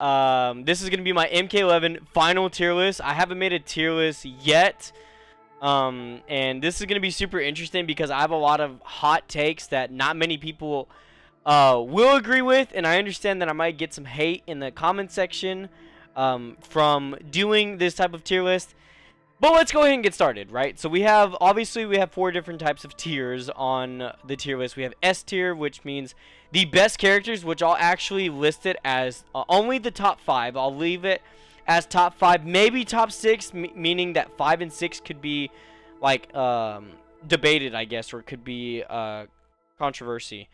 This is going to be my MK11 final tier list. I haven't made a tier list yet. And this is going to be super interesting because I have a lot of hot takes that not many people will agree with. And I understand that I might get some hate in the comment section from doing this type of tier list. But let's go ahead and get started, right? So obviously we have 4 different types of tiers on the tier list. We have S tier, which means the best characters, which I'll actually list it as only the top 5. I'll leave it as top 5, maybe top 6, meaning that 5 and 6 could be like debated, I guess, or it could be controversy.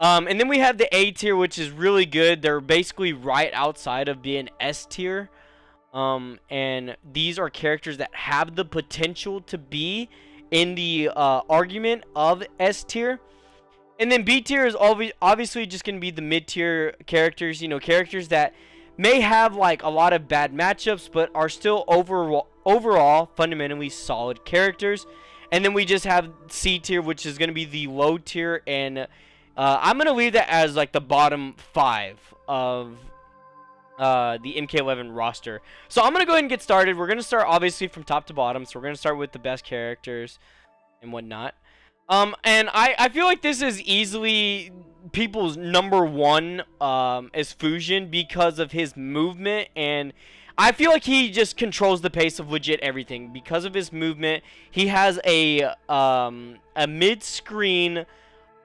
And then we have the A tier, which is really good. They're basically right outside of being S tier. And these are characters that have the potential to be in the argument of S tier. And then B tier is obviously just going to be the mid tier characters, you know, characters that may have like a lot of bad matchups but are still overall fundamentally solid characters. And then we just have C tier, which is going to be the low tier, and I'm going to leave that as like the bottom 5 of the MK11 roster. So I'm going to go ahead and get started. We're going to start obviously from top to bottom. So we're going to start with the best characters and whatnot. And I feel like this is easily people's number 1 is Fusion because of his movement, and I feel like he just controls the pace of legit everything because of his movement. He has a mid-screen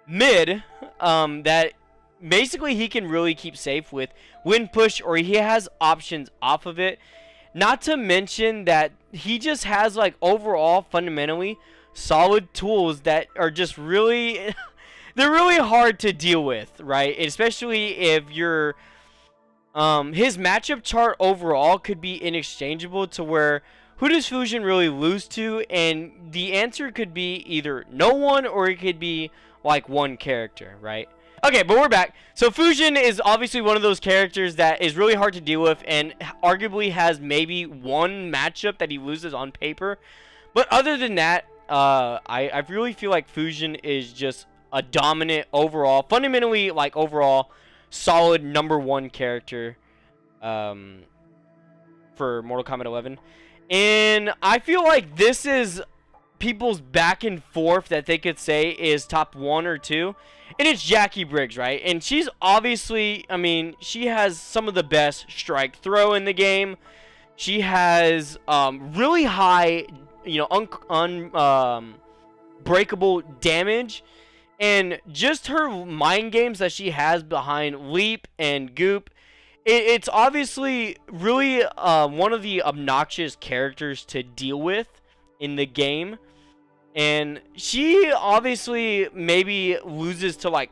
that basically he can really keep safe with when push, or he has options off of it. Not to mention that he just has like overall fundamentally solid tools that are just really they're really hard to deal with, right? Especially if you're his matchup chart overall could be inexchangeable to where who does Fusion really lose to? And the answer could be either no one, or it could be like one character, right? Okay, but we're back. So Fusion is obviously one of those characters that is really hard to deal with and arguably has maybe one matchup that he loses on paper. But other than that, I really feel like Fusion is just a dominant overall, fundamentally like overall solid number 1 character for Mortal Kombat 11. And I feel like this is people's back and forth that they could say is top 1 or 2. And it's Jackie Briggs, right? And she's obviously, I mean, she has some of the best strike throw in the game. She has really high, you know, breakable damage. And just her mind games that she has behind Leap and Goop, it's obviously really one of the obnoxious characters to deal with in the game. And she obviously maybe loses to like,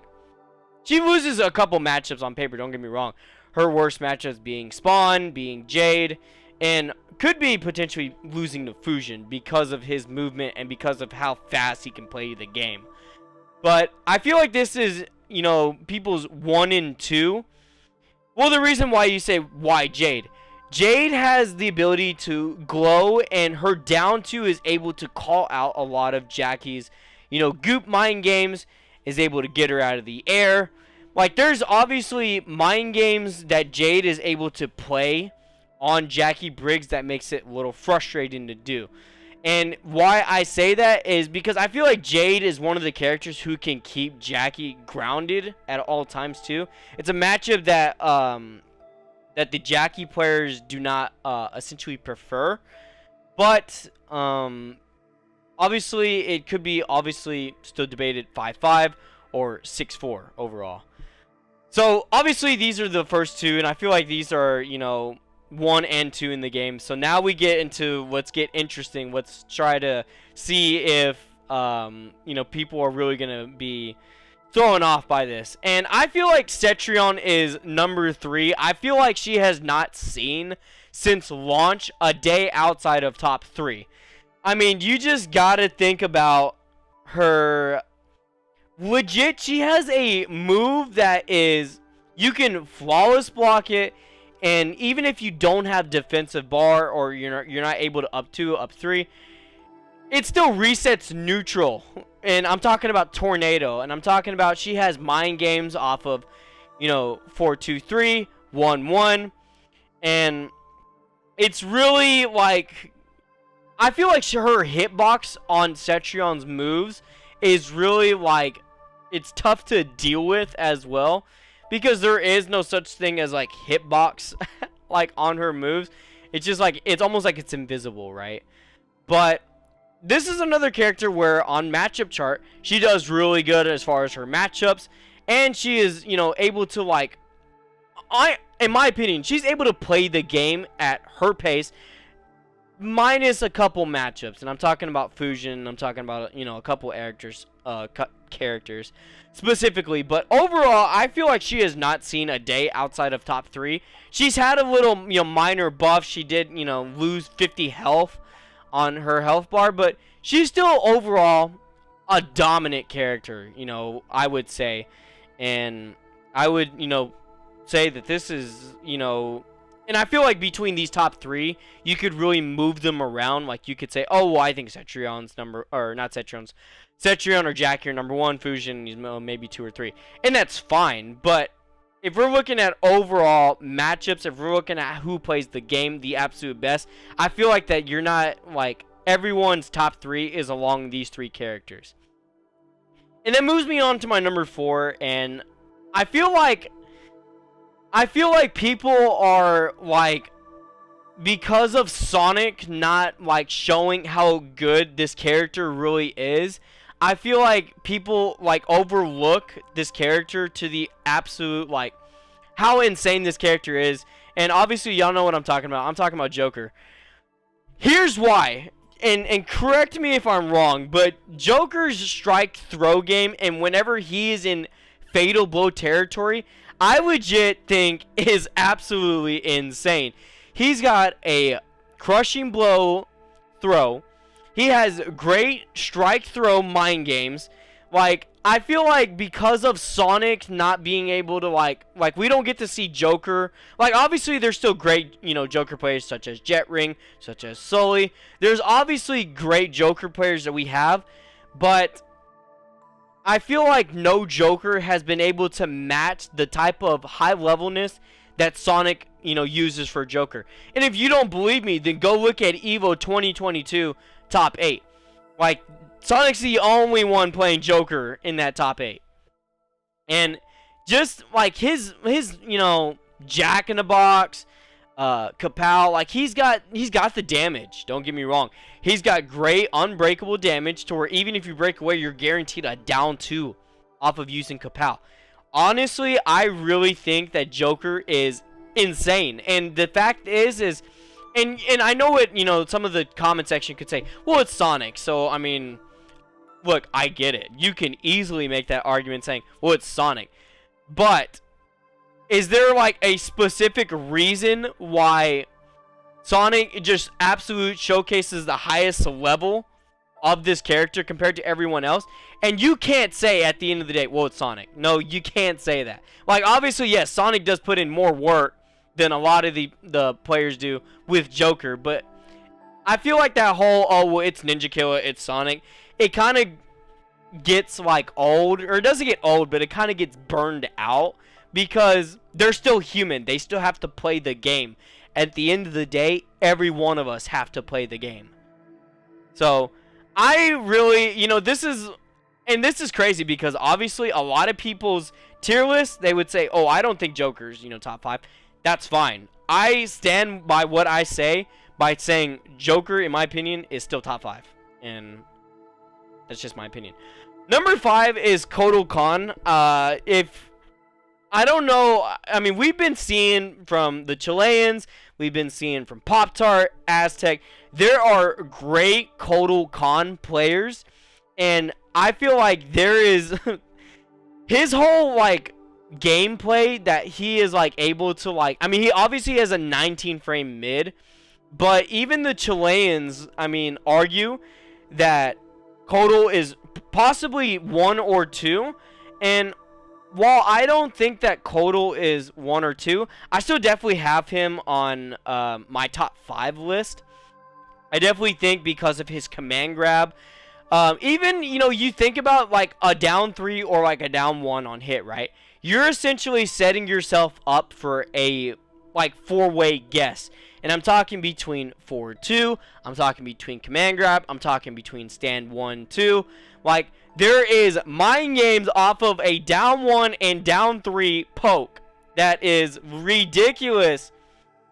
she loses a couple matchups on paper, don't get me wrong. Her worst matchups being Spawn, being Jade, and could be potentially losing to Fusion because of his movement and because of how fast he can play the game. But I feel like this is, you know, people's 1 and 2. Well, the reason why you say why Jade. Jade has the ability to glow, and her down 2 is able to call out a lot of Jackie's, you know, Goop mind games, is able to get her out of the air. Like, there's obviously mind games that Jade is able to play on Jackie Briggs that makes it a little frustrating to do. And why I say that is because I feel like Jade is one of the characters who can keep Jackie grounded at all times too. It's a matchup that that the Jackie players do not essentially prefer. But obviously it could be still debated 5-5 or 6-4 overall. So obviously these are the first 2, and I feel like these are, you know, 1 and 2 in the game. So now we get into, let's get interesting. Let's try to see if you know, people are really gonna be thrown off by this. And I feel like Cetrion is number 3. I feel like she has not seen since launch a day outside of top 3. I mean, you just gotta think about her. Legit, she has a move that is, you can flawless block it, and even if you don't have defensive bar, or you're not able to up 2, up 3, it still resets neutral. And I'm talking about Tornado, and I'm talking about she has mind games off of, you know, 4-2-3, 1-1. And it's really like, I feel like her hitbox on Cetrion's moves is really like, it's tough to deal with as well, because there is no such thing as like hitbox like on her moves. It's just like, it's almost like it's invisible, right? But this is another character where on matchup chart she does really good as far as her matchups, and she is, you know, able to like, in my opinion, she's able to play the game at her pace, minus a couple matchups, and I'm talking about Fusion, I'm talking about, you know, a couple characters specifically. But overall, I feel like she has not seen a day outside of top 3. She's had a little, you know, minor buff. She did, you know, lose 50 health on her health bar, but she's still overall a dominant character, you know, I would say. And I would, you know, say that this is, you know, and I feel like between these top 3, you could really move them around. Like, you could say, oh, well, I think Cetrion's number, or not Cetrion's, Cetrion or Jackie are number 1, Fusion is maybe 2 or 3. And that's fine, but if we're looking at overall matchups, if we're looking at who plays the game the absolute best, I feel like that you're not, like, everyone's top 3 is along these 3 characters. And that moves me on to my number 4, and I feel like people are, like, because of Sonic not, like, showing how good this character really is, I feel like people, like, overlook this character to the absolute, like, how insane this character is. And obviously, y'all know what I'm talking about. I'm talking about Joker. Here's why. And correct me if I'm wrong, but Joker's strike throw game, and whenever he is in fatal blow territory, I legit think is absolutely insane. He's got a crushing blow throw. He has great strike throw mind games. Like, I feel like because of Sonic not being able to, like we don't get to see Joker. Like, obviously there's still great, you know, Joker players such as Jet Ring, such as Sully. There's obviously great Joker players that we have, but I feel like no Joker has been able to match the type of high levelness that Sonic, you know, uses for Joker. And if you don't believe me, then go look at EVO 2022 top 8. Like, Sonic's the only one playing Joker in that top 8. And just like his you know, Jack in the Box, Kapow, like he's got the damage. Don't get me wrong. He's got great unbreakable damage to where even if you break away, you're guaranteed a down 2 off of using Kapow. Honestly, I really think that Joker is insane. And the fact is and I know it, you know, some of the comment section could say, well, it's Sonic. So, I mean, look, I get it. You can easily make that argument saying, well, it's Sonic. But is there, like, a specific reason why Sonic just absolute showcases the highest level of this character compared to everyone else? And you can't say at the end of the day, well, it's Sonic. No, you can't say that. Like, obviously, yes, Sonic does put in more work than a lot of the players do with Joker, but I feel like that whole, oh, well, it's Ninja Killer, it's Sonic, it kind of gets, like, old, or it doesn't get old, but it kind of gets burned out, because they're still human. They still have to play the game. At the end of the day, every one of us have to play the game. So, I really, you know, this is crazy, because obviously a lot of people's tier list, they would say, oh, I don't think Joker's, you know, top 5. That's fine. I stand by what I say by saying Joker, in my opinion, is still top 5. And that's just my opinion. Number 5 is Kotal Khan. I don't know. I mean, we've been seeing from the Chileans, we've been seeing from Pop-Tart, Aztec. There are great Kotal Khan players, and I feel like there is his whole, like, gameplay that he is, like, able to, like, I mean, he obviously has a 19 frame mid, but even the Chileans, I mean, argue that Kotal is possibly 1 or 2, and while I don't think that Kotal is 1 or 2, I still definitely have him on my top 5 list. I definitely think because of his command grab. Even, you know, you think about, like, a down 3 or, like, a down 1 on hit, right? You're essentially setting yourself up for a like 4-way guess. And I'm talking between forward 2, I'm talking between command grab, I'm talking between stand 1, 2. Like, there is mind games off of a down 1 and down 3 poke that is ridiculous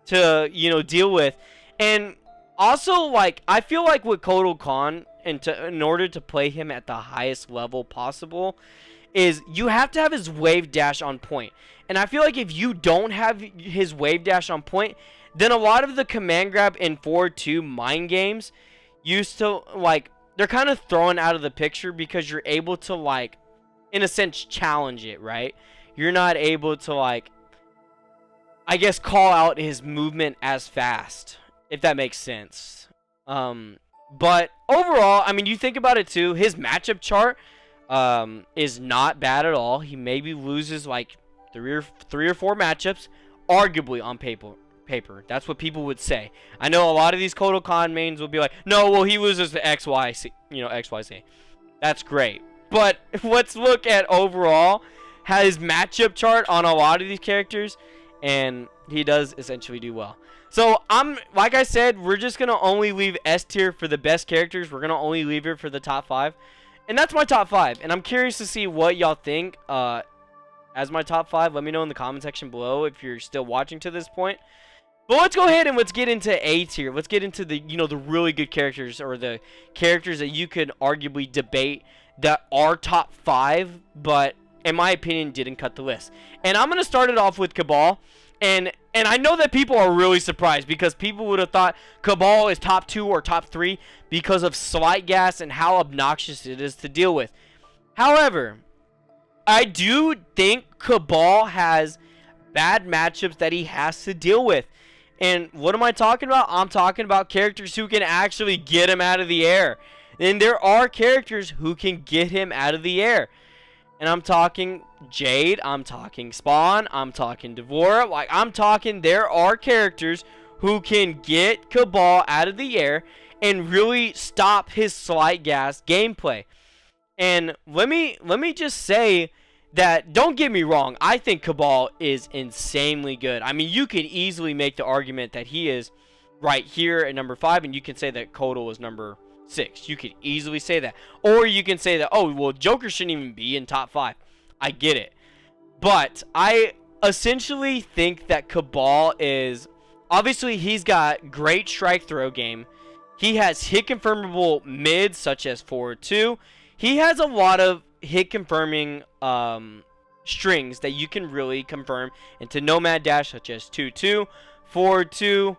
to, you know, deal with. And also, like, I feel like with Kotal Khan, in order to play him at the highest level possible, is you have to have his wave dash on point. And I feel like if you don't have his wave dash on point, then a lot of the command grab and forward 2 mind games used to, like, they're kind of thrown out of the picture because you're able to, like, in a sense, challenge it, right? You're not able to, like, I guess, call out his movement as fast, if that makes sense. But overall, I mean, you think about it too, his matchup chart is not bad at all. He maybe loses like three or four matchups, arguably on paper. That's what people would say. I know a lot of these Kotal Khan mains will be like, no, well, he loses to XYZ, XYZ. That's great. But let's look at overall his matchup chart on a lot of these characters, and he does essentially do well. So like I said, we're just gonna only leave S tier for the best characters. We're gonna only leave it for the top 5, and that's my top 5. And I'm curious to see what y'all think as my top 5. Let me know in the comment section below if you're still watching to this point. But let's go ahead and let's get into A tier. Let's get into the the really good characters, or the characters that you could arguably debate that are top 5, but in my opinion didn't cut the list. And I'm gonna start it off with Kabal. And I know that people are really surprised because people would have thought Kabal is top 2 or top 3 because of Slight Gas and how obnoxious it is to deal with. However, I do think Kabal has bad matchups that he has to deal with. And what am I talking about? I'm talking about characters who can actually get him out of the air. And there are characters who can get him out of the air. And I'm talking Jade, I'm talking Spawn, I'm talking Devora. Like, I'm talking, there are characters who can get Kabal out of the air and really stop his Slight Gas gameplay. And let me just say that, don't get me wrong, I think Kabal is insanely good. I mean, you could easily make the argument that he is right here at number 5, and you can say that Kotal is number 6. You could easily say that. Or you can say that, oh, well, Joker shouldn't even be in top 5. I get it. But I essentially think that Kabal is, obviously, he's got great strike throw game. He has hit confirmable mids, such as forward 2. He has a lot of hit confirming strings that you can really confirm into Nomad Dash, such as 2-2, forward 2,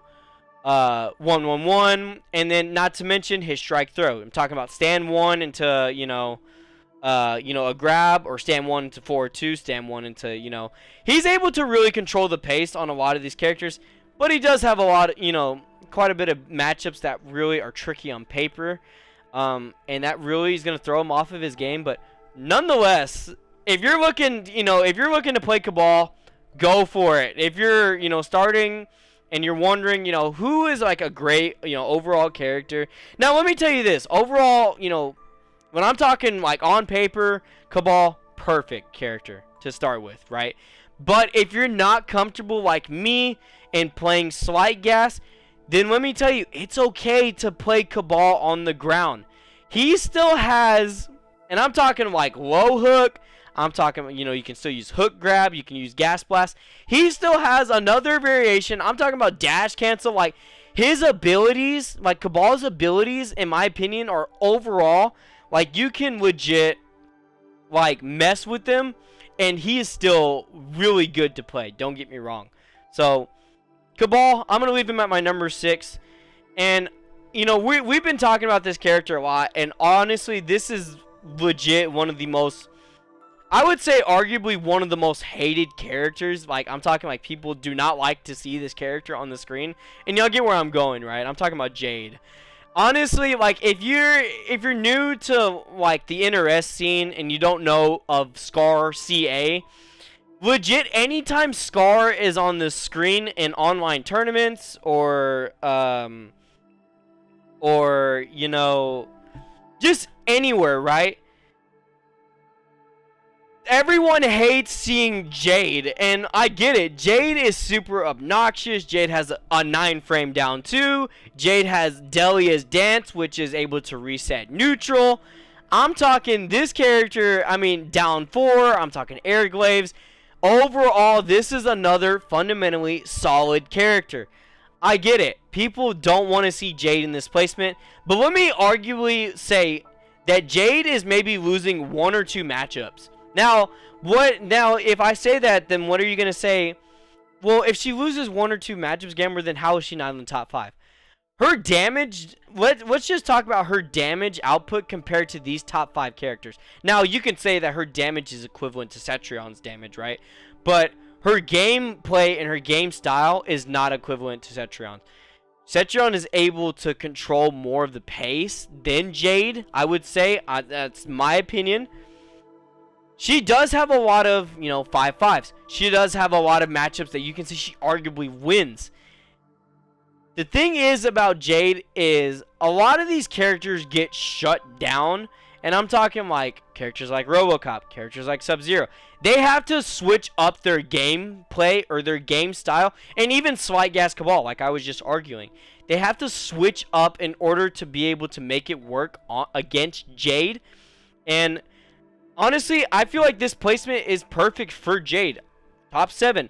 1-1-1, and then not to mention his strike throw. I'm talking about stand 1 into a grab, or stand 1 into forward 2, stand 1 into he's able to really control the pace on a lot of these characters. But he does have a lot of quite a bit of matchups that really are tricky on paper, and that really is going to throw him off of his game. But nonetheless, if you're looking to play Kabal, go for it. If you're starting and you're wondering, who is like a great, overall character. Now, let me tell you this. Overall, when I'm talking like on paper, Kabal, perfect character to start with, right? But if you're not comfortable like me in playing Slight Gas, then let me tell you, it's okay to play Kabal on the ground. He still has, and I'm talking like low hook, I'm talking, you can still use hook grab, you can use gas blast. He still has another variation. I'm talking about dash cancel. Like, his abilities, like Kabal's abilities, in my opinion, are overall, like, you can legit, like, mess with them, and he is still really good to play. Don't get me wrong. So, Kabal, I'm going to leave him at my number 6. And, we've been talking about this character a lot, and honestly, this is legit one of the most, I would say arguably one of the most hated characters. Like, I'm talking like people do not like to see this character on the screen. And y'all get where I'm going, right? I'm talking about Jade. Honestly, like, if you're new to like the NRS scene and you don't know of Scar CA, legit anytime Scar is on the screen in online tournaments or just anywhere, right? everyone hates seeing Jade, and I get it. Jade is super obnoxious. Jade has a 9 frame down 2. Jade has Delia's dance, which is able to reset neutral. I'm talking this character, I mean, down 4. I'm talking air glaives. Overall, this is another fundamentally solid character. I get it. People don't want to see Jade in this placement, but let me arguably say that Jade is maybe losing 1 or 2 matchups. Now, if I say that, then what are you going to say? Well, if she loses 1 or 2 matchups, Gamer, then how is she not in the top 5? Her damage, let's just talk about her damage output compared to these top 5 characters. Now, you can say that her damage is equivalent to Cetrion's damage, right? But her gameplay and her game style is not equivalent to Cetrion's. Cetrion is able to control more of the pace than Jade, I would say. That's my opinion. She does have a lot of, 5-5s. She does have a lot of matchups that you can see she arguably wins. The thing is about Jade is a lot of these characters get shut down. And I'm talking like characters like RoboCop, characters like Sub-Zero. They have to switch up their gameplay or their game style. And even Slight Gas Cabal, like I was just arguing. They have to switch up in order to be able to make it work against Jade. And honestly, I feel like this placement is perfect for Jade. Top 7.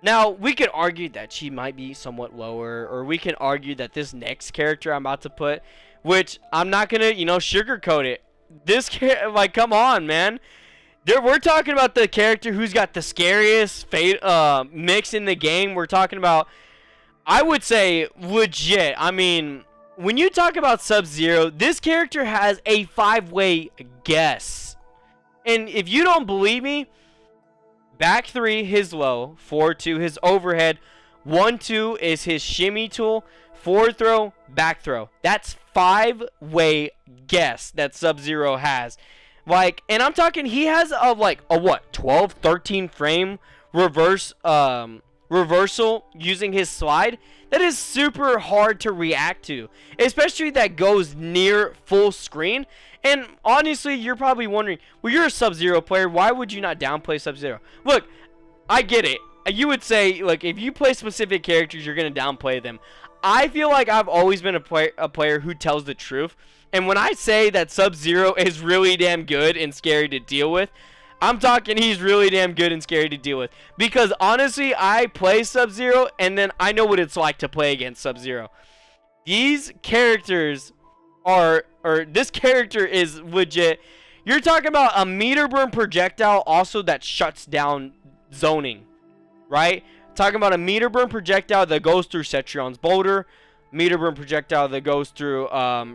Now, we could argue that she might be somewhat lower, or we can argue that this next character I'm about to put, which I'm not going to, sugarcoat it. This, like, come on, man. We're talking about the character who's got the scariest mix in the game. We're talking about, I would say, legit. I mean, when you talk about Sub-Zero, this character has a 5-way guess. And if you don't believe me, back 3, his low. 4-2, his overhead. 1-2 is his shimmy tool. 4-throw, back throw. That's 5-way guess that Sub-Zero has. Like, and I'm talking, he has a 12, 13 frame reversal using his slide. That is super hard to react to, especially that goes near full screen. And honestly, you're probably wondering, well, you're a Sub-Zero player. Why would you not downplay Sub-Zero? Look, I get it. You would say, like, if you play specific characters, you're going to downplay them. I feel like I've always been a player who tells the truth. And when I say that Sub-Zero is really damn good and scary to deal with, I'm talking he's really damn good and scary to deal with. Because honestly, I play Sub-Zero, and then I know what it's like to play against Sub-Zero. These characters this character is legit. You're talking about a meter burn projectile also that shuts down zoning, right? Talking about a meter burn projectile that goes through Cetrion's boulder, meter burn projectile that goes through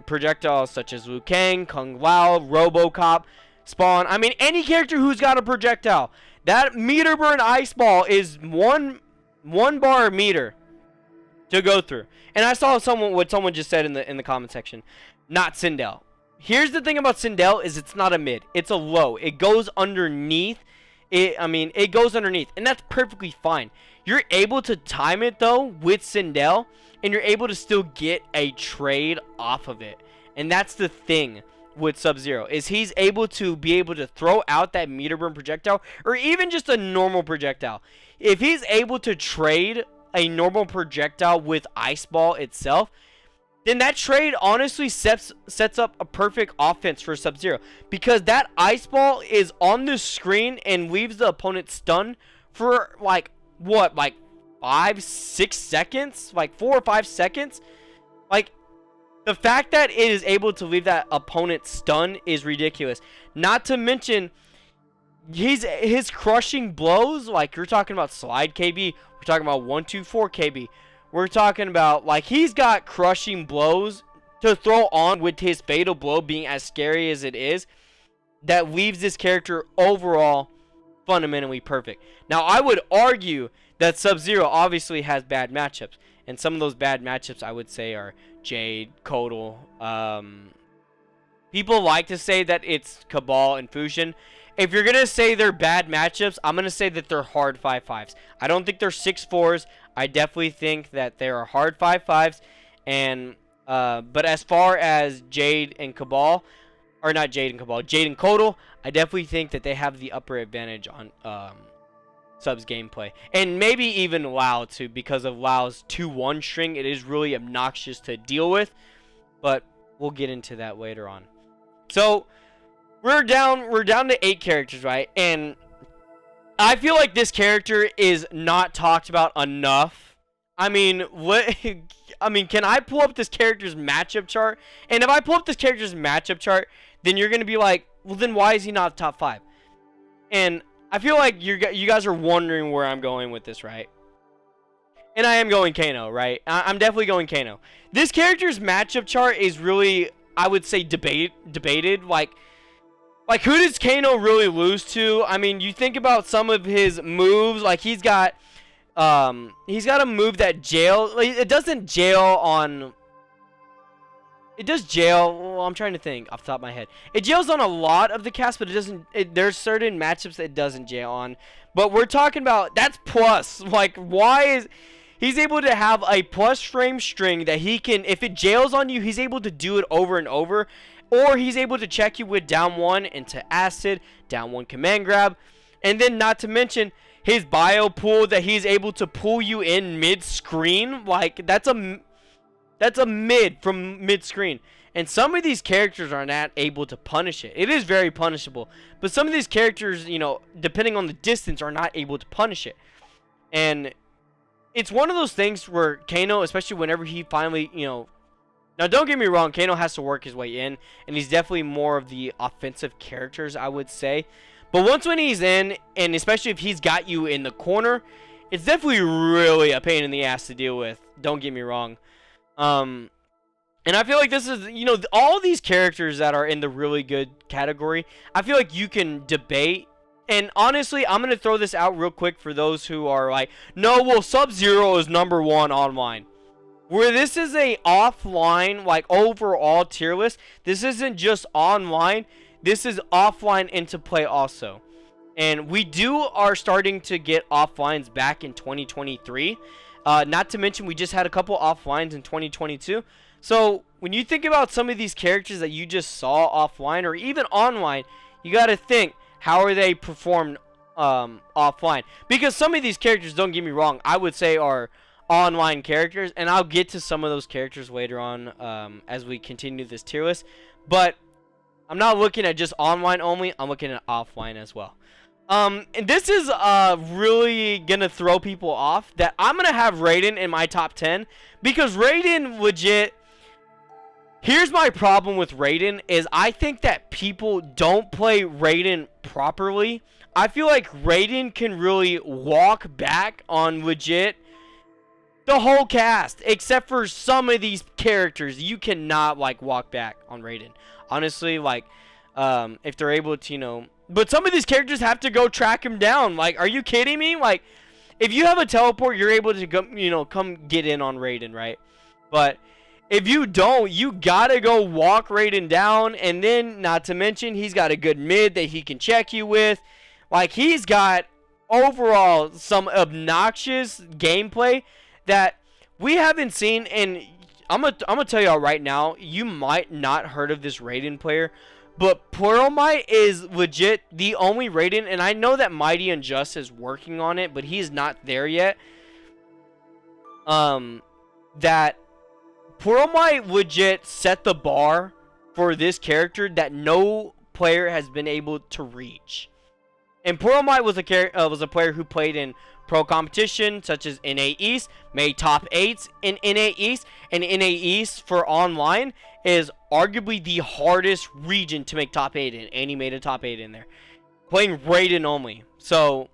projectiles such as Liu Kang, Kung Lao, RoboCop, Spawn. I mean, any character who's got a projectile. That meter burn ice ball is one bar meter to go through. And I saw what someone just said in the comment section. Not Sindel. Here's the thing about Sindel is it's not a mid. It's a low. It goes underneath. It goes underneath. And that's perfectly fine. You're able to time it, though, with Sindel. And you're able to still get a trade off of it. And that's the thing with Sub-Zero. Is he's able to throw out that meter burn projectile. Or even just a normal projectile. If he's able to trade a normal projectile with Ice Ball itself, then that trade honestly sets up a perfect offense for Sub-Zero. Because that Ice Ball is on the screen and leaves the opponent stunned for, 5-6 seconds? 4 or 5 seconds? The fact that it is able to leave that opponent stunned is ridiculous. Not to mention, his crushing blows, you're talking about slide KB, we're talking about 1-2-4 KB. We're talking about, he's got crushing blows to throw on with his fatal blow being as scary as it is. That leaves this character overall fundamentally perfect. Now, I would argue that Sub-Zero obviously has bad matchups. And some of those bad matchups, I would say, are Jade, Kotal. People like to say that it's Cabal and Fusion. If you're going to say they're bad matchups, I'm going to say that they're hard 5-5s. I don't think they're 6-4s. I definitely think that they are hard 5-5s. And, but as far as Jade and Cabal, or not Jaden Cabal, Jaden Kodal, I definitely think that they have the upper advantage on Sub's gameplay. And maybe even Lau too, because of Lau's 2-1 string. It is really obnoxious to deal with, but we'll get into that later on. So we're down to 8 characters, right? And I feel like this character is not talked about enough. I mean, can I pull up this character's matchup chart? And if I pull up this character's matchup chart, then you're going to be like, well, then why is he not top 5? And I feel like you guys are wondering where I'm going with this, right? And I am going Kano, right? I'm definitely going Kano. This character's matchup chart is really, I would say, debated. Like who does Kano really lose to? I mean, you think about some of his moves. Like he's got a move that jail. Like, it doesn't jail on. It does jail. Well, I'm trying to think off the top of my head. It jails on a lot of the cast, but it doesn't. There's certain matchups that it doesn't jail on. But we're talking about that's plus. Like, why is he's able to have a plus frame string that he can, if it jails on you, he's able to do it over and over, or he's able to check you with down 1 into acid, down 1 command grab, and then not to mention his bio pool that he's able to pull you in mid screen. Like that's a mid from mid-screen. And some of these characters are not able to punish it. It is very punishable. But some of these characters, you know, depending on the distance, are not able to punish it. And it's one of those things where Kano, especially whenever he finally, you know... Now, don't get me wrong, Kano has to work his way in. And he's definitely more of the offensive characters, I would say. But once when he's in, and especially if he's got you in the corner, it's definitely really a pain in the ass to deal with. Don't get me wrong. And I feel like this is, you know, all these characters that are in the really good category, I feel like you can debate. And honestly, I'm going to throw this out real quick for those who are like, no, well, Sub-Zero is number 1 online. Where this is a offline, like, overall tier list, this isn't just online, this is offline into play also. And we are starting to get offlines back in 2023. Not to mention, we just had a couple offlines in 2022. So, when you think about some of these characters that you just saw offline or even online, you got to think, how are they performed offline? Because some of these characters, don't get me wrong, I would say are online characters. And I'll get to some of those characters later on as we continue this tier list. But I'm not looking at just online only. I'm looking at offline as well. And this is really gonna throw people off that I'm gonna have Raiden in my top 10 because Raiden legit. Here's my problem with Raiden is I think that people don't play Raiden properly. I feel like Raiden can really walk back on legit the whole cast except for some of these characters. You cannot like walk back on Raiden. Honestly, like if they're able to, you know. But some of these characters have to go track him down. Like, are you kidding me? Like, if you have a teleport, you're able to go, you know, come get in on Raiden, right? But if you don't, you gotta go walk Raiden down. And then, not to mention, he's got a good mid that he can check you with. Like, he's got overall some obnoxious gameplay that we haven't seen. And I'm gonna tell y'all right now, you might not heard of this Raiden player. But Pluralmight is legit the only Raiden, and I know that Mighty Unjust is working on it, but he's not there yet. That Pluralmight legit set the bar for this character that no player has been able to reach. And Pluralmight was a player who played in pro competition such as NA East, made top 8s in NA East, and NA East for online is arguably the hardest region to make top 8 in, and he made a top 8 in there. Playing Raiden only. So,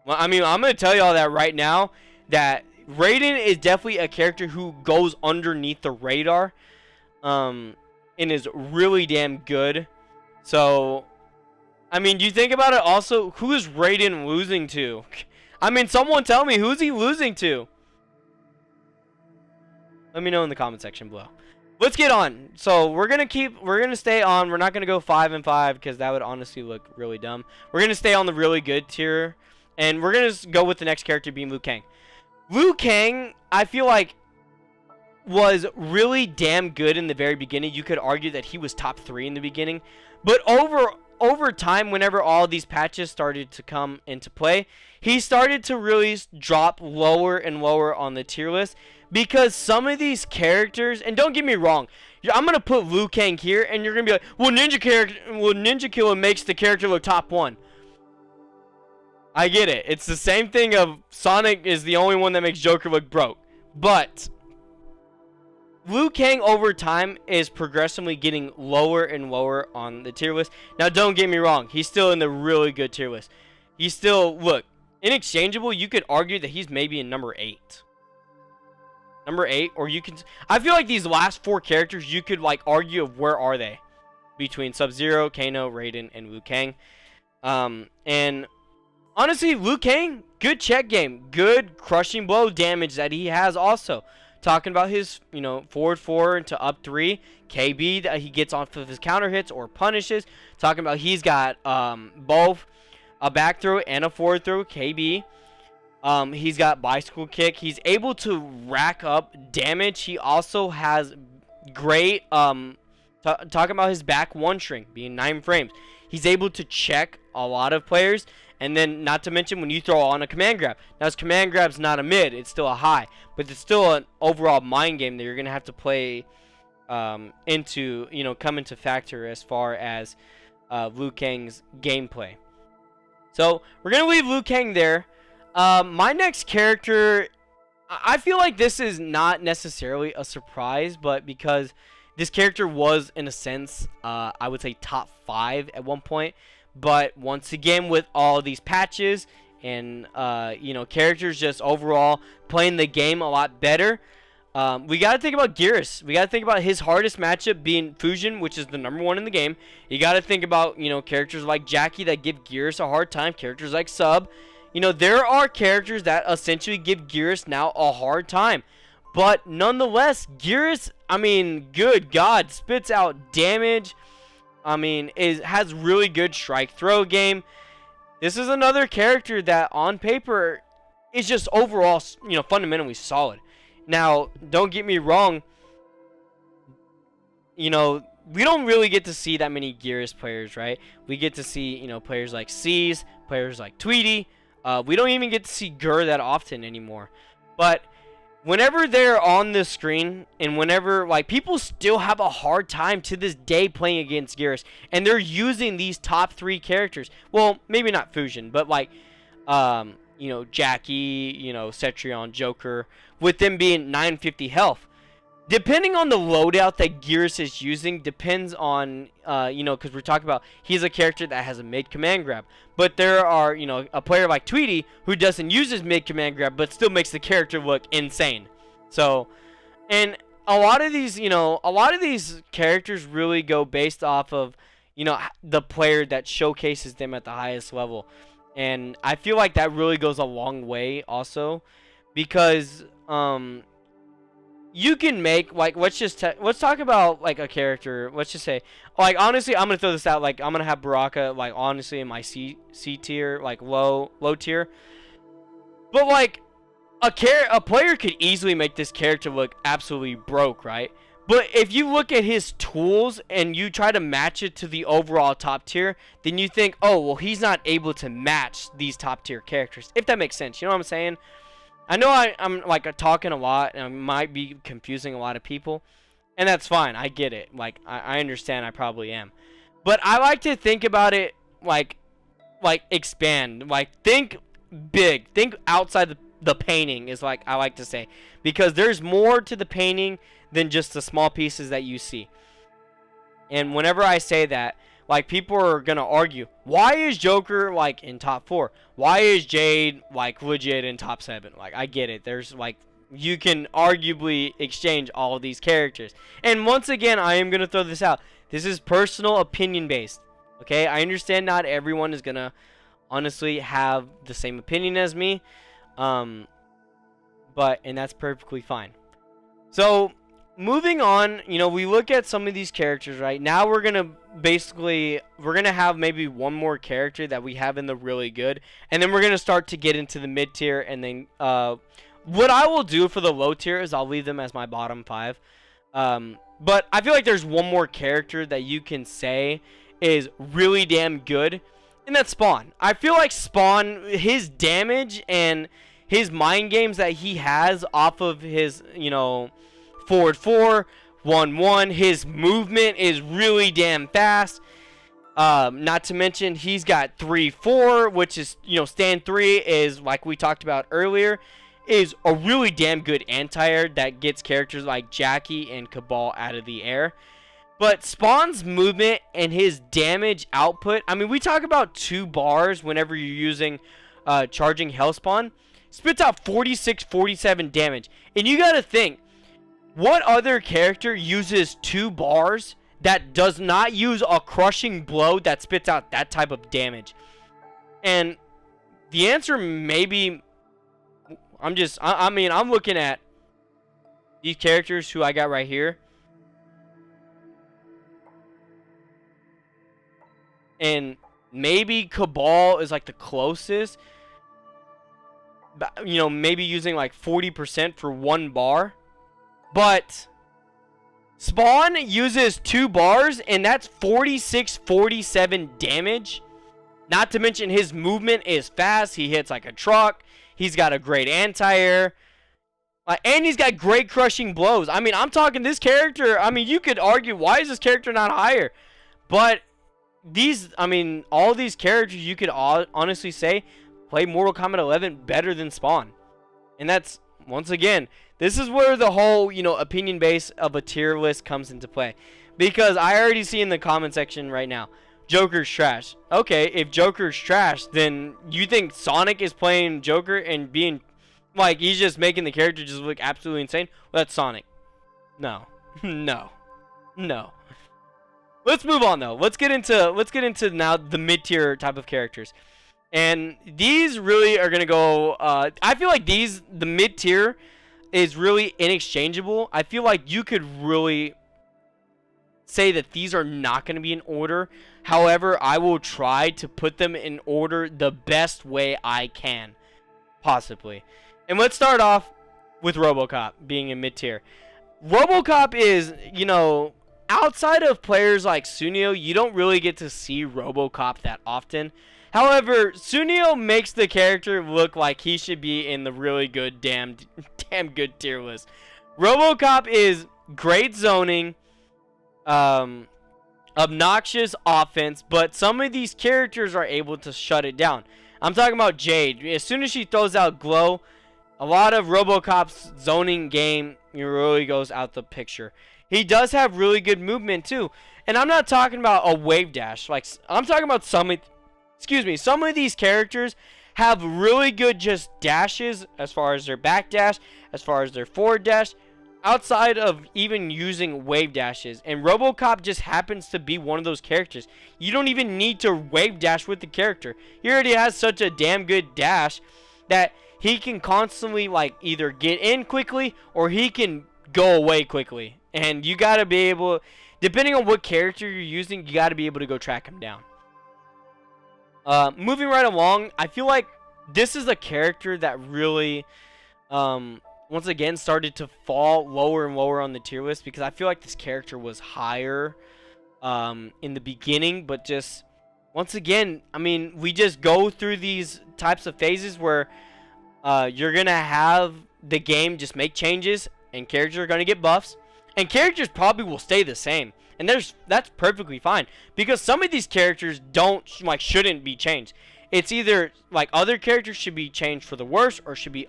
well, I mean, I'm going to tell y'all that right now, that Raiden is definitely a character who goes underneath the radar, and is really damn good. So, I mean, do you think about it also, who is Raiden losing to? I mean, someone tell me, who's he losing to? Let me know in the comment section below. Let's get on. So we're gonna stay on. We're not gonna go 5 and 5 because that would honestly look really dumb. We're gonna stay on the really good tier, and we're gonna go with the next character being Liu Kang. Liu Kang, I feel like was really damn good in the very beginning. You could argue that he was top 3 in the beginning, but over time, whenever all these patches started to come into play, he started to really drop lower and lower on the tier list, because some of these characters, and don't get me wrong, I'm gonna put Liu Kang here, and you're gonna be like, well, Ninja Killer makes the character look top 1. I get it. It's the same thing of Sonic is the only one that makes Joker look broke, but Liu Kang over time is progressively getting lower and lower on the tier list. Now, don't get me wrong. He's still in the really good tier list. He's still, look, inexchangeable. You could argue that he's maybe in number 8. Number 8, or you can... I feel like these last 4 characters, you could, like, argue of where are they between Sub-Zero, Kano, Raiden, and Liu Kang. And honestly, Liu Kang, good check game. Good crushing blow damage that he has also. Talking about his, forward 4 into up 3 KB that he gets off of his counter hits or punishes. Talking about he's got both a back throw and a forward throw KB. He's got bicycle kick. He's able to rack up damage. He also has great talking about his back 1 shrink being 9 frames. He's able to check a lot of players. And then, not to mention, when you throw on a command grab. Now, his command grab's not a mid. It's still a high. But it's still an overall mind game that you're going to have to play come into factor as far as Liu Kang's gameplay. So, we're going to leave Liu Kang there. My next character, I feel like this is not necessarily a surprise, but because this character was, in a sense, I would say top 5 at one point. But once again, with all these patches and characters just overall playing the game a lot better, we got to think about Geras. We got to think about his hardest matchup being Fusion, which is the number 1 in the game. You got to think about characters like Jackie that give Geras a hard time. Characters like Sub. There are characters that essentially give Geras now a hard time. But nonetheless, Geras, good God, spits out damage. Has really good strike throw game. This is another character that on paper is just overall, fundamentally solid. Now, don't get me wrong. We don't really get to see that many Geras players, right? We get to see, players like C's, players like Tweety. We don't even get to see Gur that often anymore. But whenever they're on the screen, and whenever, people still have a hard time to this day playing against Geras, and they're using these top 3 characters. Well, maybe not Fusion, but Jackie, Cetrion, Joker, with them being 950 health. Depending on the loadout that Geras is using, depends on, because we're talking about he's a character that has a mid command grab. But there are, a player like Tweety who doesn't use his mid command grab, but still makes the character look insane. So, and a lot of these characters really go based off of, the player that showcases them at the highest level. And I feel like that really goes a long way also, because, you can make, let's talk about, a character, let's just say, honestly, I'm going to throw this out, I'm going to have Baraka, honestly, in my C tier, low tier, but, a player could easily make this character look absolutely broke, right? But if you look at his tools, and you try to match it to the overall top tier, then you think, oh, well, he's not able to match these top tier characters, if that makes sense, you know what I'm saying? I know I'm talking a lot, and I might be confusing a lot of people, and that's fine. I get it. I understand. I probably am, but I like to think about it expand. Think big. Think outside the painting is I like to say, because there's more to the painting than just the small pieces that you see. And whenever I say that, people are gonna argue, why is Joker in top 4? Why is Jade legit in top 7? I get it. There's you can arguably exchange all of these characters. And once again, I am gonna throw this out. This is personal opinion based. Okay, I understand not everyone is gonna honestly have the same opinion as me. And that's perfectly fine. So moving on, we look at some of these characters, right? Now we're gonna have maybe one more character that we have in the really good, and then we're gonna start to get into the mid tier, and then what I will do for the low tier is I'll leave them as my bottom 5. But I feel like there's one more character that you can say is really damn good, and that's Spawn. I feel like Spawn, his damage and his mind games that he has off of his, forward 4, 1-1, his movement is really damn fast. Not to mention he's got 3-4, which is, stand 3 is, like we talked about earlier, is a really damn good anti-air that gets characters like Jackie and Cabal out of the air. But Spawn's movement and his damage output, I mean, we talk about 2 bars whenever you're using charging Hellspawn, spits out 46, 47 damage. And you gotta think, what other character uses 2 bars that does not use a crushing blow that spits out that type of damage? And the answer maybe, I'm looking at these characters who I got right here, and maybe Cabal is like the closest, maybe using like 40% for 1 bar. But Spawn uses 2 bars, and that's 46, 47 damage. Not to mention his movement is fast. He hits like a truck. He's got a great anti-air. And he's got great crushing blows. I mean, I'm talking this character. I mean, you could argue, why is this character not higher? But all these characters, you could honestly say, play Mortal Kombat 11 better than Spawn. And that's, once again, this is where the whole, opinion base of a tier list comes into play. Because I already see in the comment section right now, Joker's trash. Okay, if Joker's trash, then you think Sonic is playing Joker and being, like, he's just making the character just look absolutely insane? Well, that's Sonic. No. No. Let's move on, though. Let's get into now the mid-tier type of characters. And these really are going to go, I feel like the mid-tier is really inexchangeable. I feel like you could really say that these are not going to be in order. However, I will try to put them in order the best way I can, possibly. And let's start off with RoboCop being in mid-tier. RoboCop is, outside of players like Sunio, you don't really get to see RoboCop that often. However, Sunio makes the character look like he should be in the really good, damn good tier list. RoboCop is great zoning, obnoxious offense, but some of these characters are able to shut it down. I'm talking about Jade. As soon as she throws out Glow, a lot of RoboCop's zoning game really goes out the picture. He does have really good movement too. And I'm not talking about a wave dash. Like, I'm talking about some of these characters have really good just dashes as far as their back dash, as far as their forward dash, outside of even using wave dashes. And RoboCop just happens to be one of those characters. You don't even need to wave dash with the character. He already has such a damn good dash that he can constantly, like, either get in quickly or he can go away quickly. And you gotta be able, depending on what character you're using, you gotta be able to go track him down. Moving right along, I feel like this is a character that really, once again, started to fall lower and lower on the tier list, because I feel like this character was higher in the beginning, but just, once again, I mean, we just go through these types of phases where you're going to have the game just make changes, and characters are going to get buffs, and characters probably will stay the same. And that's perfectly fine, because some of these characters shouldn't be changed. It's either like other characters should be changed for the worse or should be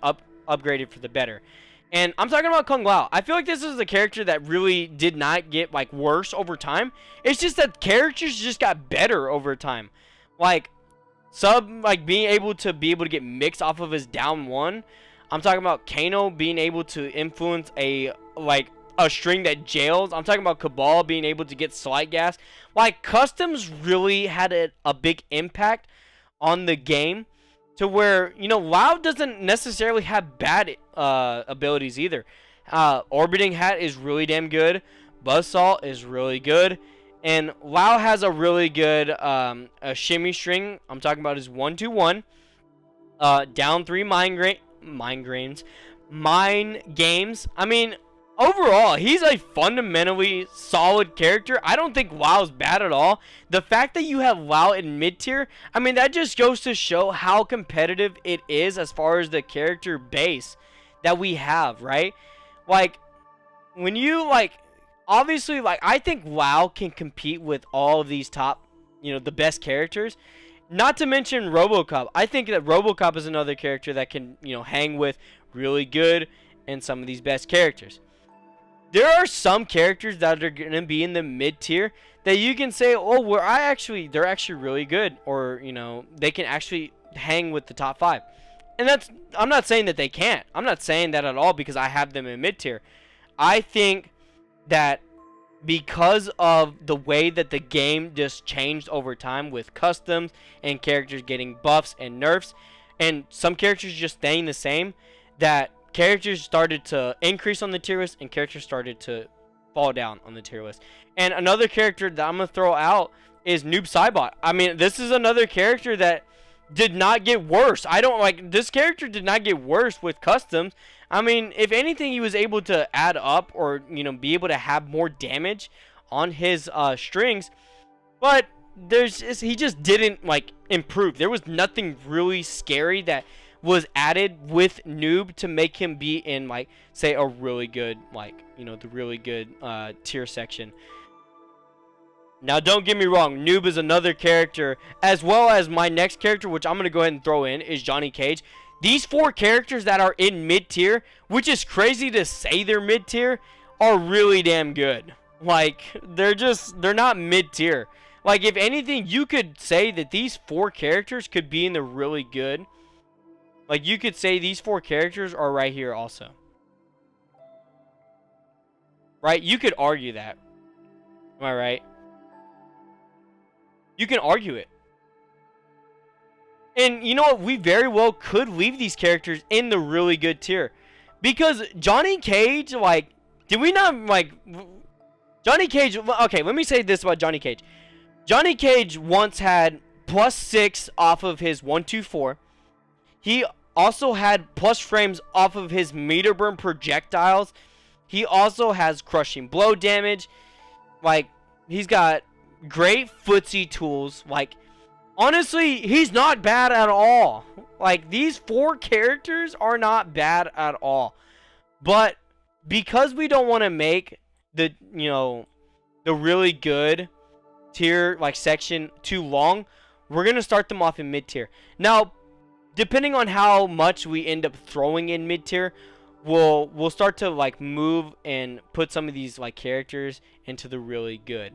upgraded for the better. And I'm talking about Kung Lao. I feel like this is a character that really did not get like worse over time. It's just that characters just got better over time. Like being able to get mixed off of his down one. I'm talking about Kano being able to influence a string that jails. I'm talking about Cabal being able to get slight gas. Like, customs really had a big impact on the game, to where, Lao doesn't necessarily have bad abilities either. Orbiting Hat is really damn good. Buzzsaw is really good. And Lao has a really good a shimmy string. I'm talking about his 1-2-1. Down 3 migraines. mind games. I mean, overall, he's a fundamentally solid character. I don't think WoW's bad at all. The fact that you have WoW in mid-tier, I mean, that just goes to show how competitive it is as far as the character base that we have, right? Like, when you, like, obviously, like, I think WoW can compete with all of these top, the best characters. Not to mention RoboCop. I think that RoboCop is another character that can, hang with really good and some of these best characters. There are some characters that are going to be in the mid tier that you can say, oh, they're actually really good, or they can actually hang with the top 5. And I'm not saying that they can't. I'm not saying that at all because I have them in mid tier. I think that because of the way that the game just changed over time with customs and characters getting buffs and nerfs, and some characters just staying the same, that characters started to increase on the tier list and characters started to fall down on the tier list. And another character that I'm going to throw out is Noob Saibot. I mean, this is another character that did not get worse. This character did not get worse with customs. I mean, if anything, he was able to add up or, be able to have more damage on his strings. But he just didn't, improve. There was nothing really scary that was added with Noob to make him be in, say, a really good, the really good tier section. Now, don't get me wrong, Noob is another character, as well as my next character, which I'm going to go ahead and throw in, is Johnny Cage. These 4 characters that are in mid-tier, which is crazy to say they're mid-tier, are really damn good. They're not mid-tier. If anything, you could say that these 4 characters could be in the really good. You could say these 4 characters are right here also. Right? You could argue that. Am I right? You can argue it. And you know what? We very well could leave these characters in the really good tier. Because Johnny Cage, did we not, Johnny Cage, okay, let me say this about Johnny Cage. Johnny Cage once had +6 off of his 124. He also had plus frames off of his meter burn projectiles. He also has crushing blow damage. He's got great footsie tools. Honestly, he's not bad at all. These 4 characters are not bad at all. But because we don't want to make the really good tier section too long, we're going to start them off in mid tier. Now, depending on how much we end up throwing in mid tier, we'll start to move and put some of these characters into the really good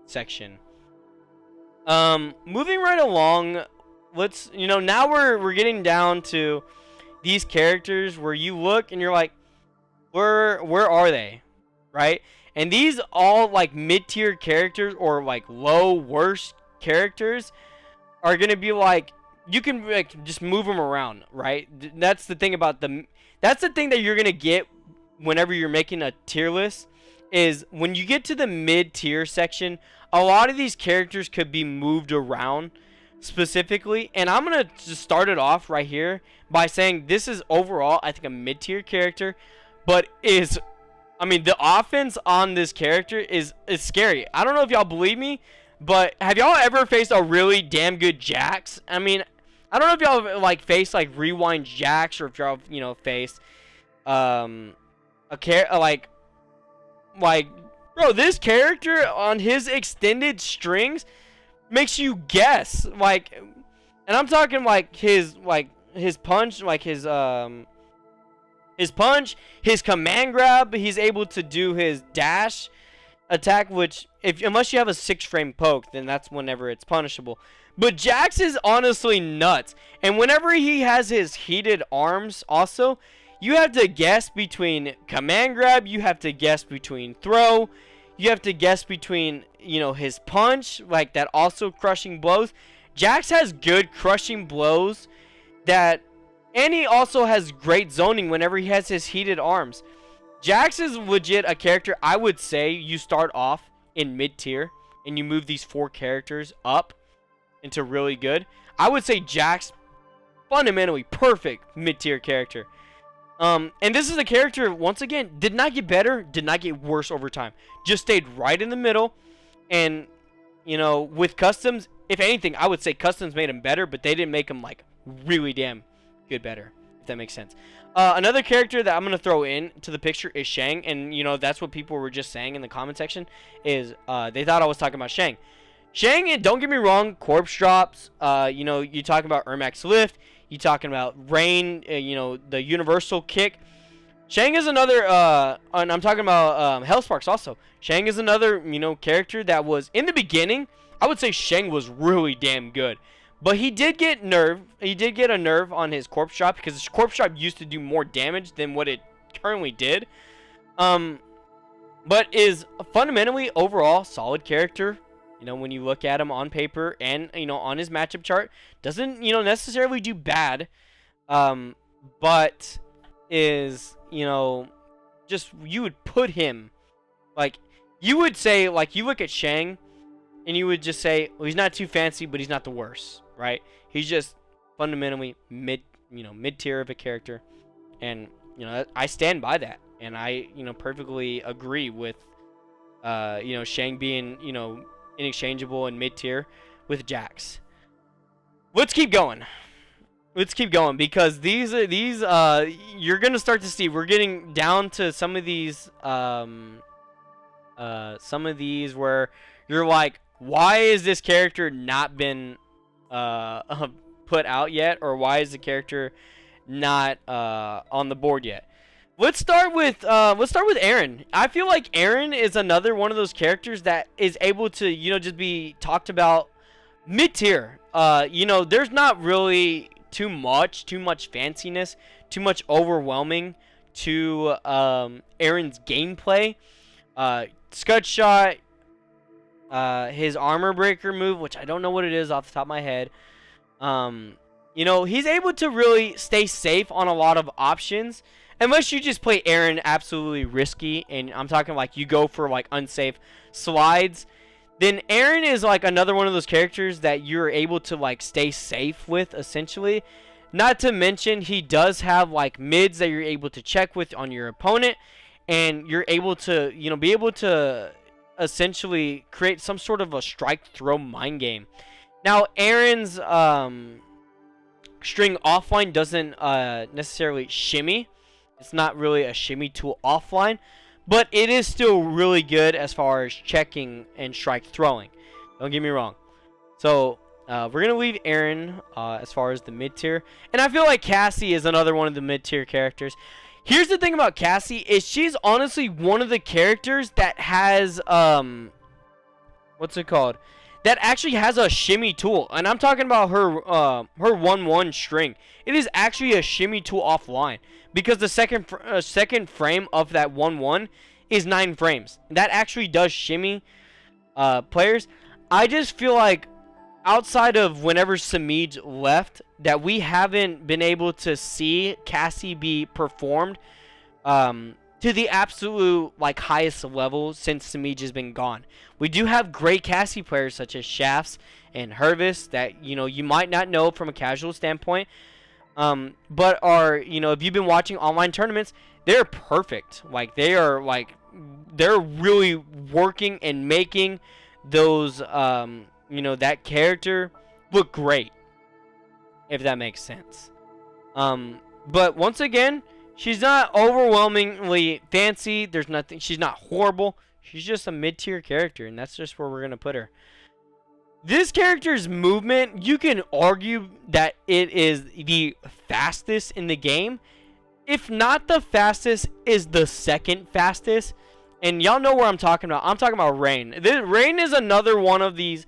section. Moving right along, let's now we're getting down to these characters where you look and you're like, where are they, right? And these all mid-tier characters or low worst characters are gonna be you can just move them around, right? That's the thing about that's the thing that you're gonna get whenever you're making a tier list, is when you get to the mid-tier section, a lot of these characters could be moved around specifically. And I'm going to just start it off right here by saying this is overall, I think, a mid-tier character. But the offense on this character is scary. I don't know if y'all believe me, but have y'all ever faced a really damn good Jax? I don't know if y'all faced Rewind Jax, or if y'all faced bro, this character on his extended strings makes you guess. And I'm talking his punch, his punch, his command grab, he's able to do his dash attack, which unless you have a 6-frame poke, then that's whenever it's punishable. But Jax is honestly nuts. And whenever he has his heated arms also, you have to guess between command grab, you have to guess between throw, you have to guess between, his punch, that also crushing blows. Jax has good crushing blows and he also has great zoning whenever he has his heated arms. Jax is legit a character I would say you start off in mid tier and you move these 4 characters up into really good. I would say Jax, fundamentally perfect mid tier character. And this is a character, once again, did not get better, did not get worse over time. Just stayed right in the middle. And, you know, with customs, if anything, I would say customs made him better, but they didn't make him, like, really damn good better, if that makes sense. Another character that I'm going to throw into the picture is Shang. And, you know, that's what people were just saying in the comment section, is they thought I was talking about Shang. Shang, and don't get me wrong, corpse drops, you know, you talking about Ermac's lift, you talking about Rain, you know, the universal kick. Shang is another, and I'm talking about Hellsparks also. Shang is another, you know, character that was, in the beginning, I would say Shang was really damn good. But he did get a nerve on his corpse drop, because his corpse drop used to do more damage than what it currently did. But is fundamentally, overall, solid character. You know, when you look at him on paper and, you know, on his matchup chart, doesn't, you know, necessarily do bad, but is, you know, just, you would put him, like, you would say, like, you look at Shang, and you would just say, well, he's not too fancy, but he's not the worst, right? He's just fundamentally mid-tier of a character, and, you know, I stand by that, and I, you know, perfectly agree with, you know, Shang being, you know, inexchangeable and mid-tier with Jax. Let's keep going. Let's keep going, because these you're gonna start to see, we're getting down to some of these where you're like, why is this character not been put out yet, or why is the character not on the board yet? Let's start with Aaron. I feel like Aaron is another one of those characters that is able to, you know, just be talked about mid-tier. You know, there's not really too much fanciness, too much overwhelming to Aaron's gameplay. Scud shot, his armor breaker move, which I don't know what it is off the top of my head. You know, he's able to really stay safe on a lot of options. Unless you just play Aaron absolutely risky, and I'm talking like you go for like unsafe slides, then Aaron is like another one of those characters that you're able to like stay safe with, essentially. Not to mention, he does have like mids that you're able to check with on your opponent, and you're able to, you know, be able to essentially create some sort of a strike throw mind game. Now, Aaron's string offline doesn't necessarily shimmy. It's not really a shimmy tool offline, but it is still really good as far as checking and strike throwing. Don't get me wrong. So we're going to leave Aaron as far as the mid-tier. And I feel like Cassie is another one of the mid-tier characters. Here's the thing about Cassie, is she's honestly one of the characters that has, what's it called? That actually has a shimmy tool. And I'm talking about her 1-1 string. It is actually a shimmy tool offline, because the second frame of that 1-1 is 9 frames. That actually does shimmy players. I just feel like outside of whenever Samij left, that we haven't been able to see Cassie be performed to the absolute like highest level since Samij has been gone. We do have great Cassie players such as Shafts and Hervis that, you know, you might not know from a casual standpoint, but are, you know, if you've been watching online tournaments, they're perfect. Like they're really working and making those you know, that character look great, if that makes sense. But once again, she's not overwhelmingly fancy. There's nothing. She's not horrible. She's just a mid-tier character, and that's just where we're gonna put her. This character's movement, you can argue that it is the fastest in the game. If not the fastest, is the second fastest. And y'all know where I'm talking about. I'm talking about Rain. Rain is another one of these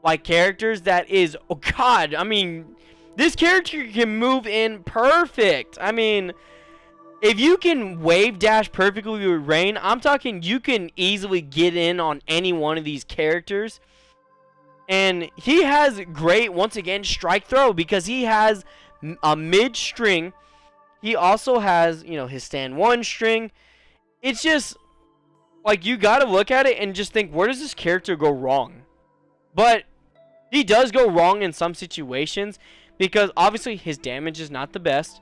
like characters that is, oh god, I mean, this character can move in perfect. I mean, if you can wave dash perfectly with Rain, I'm talking you can easily get in on any one of these characters. And he has great, once again, strike throw, because he has a mid string. He also has, you know, his stand 1 string. It's just like, you got to look at it and just think, where does this character go wrong? But he does go wrong in some situations, because obviously his damage is not the best.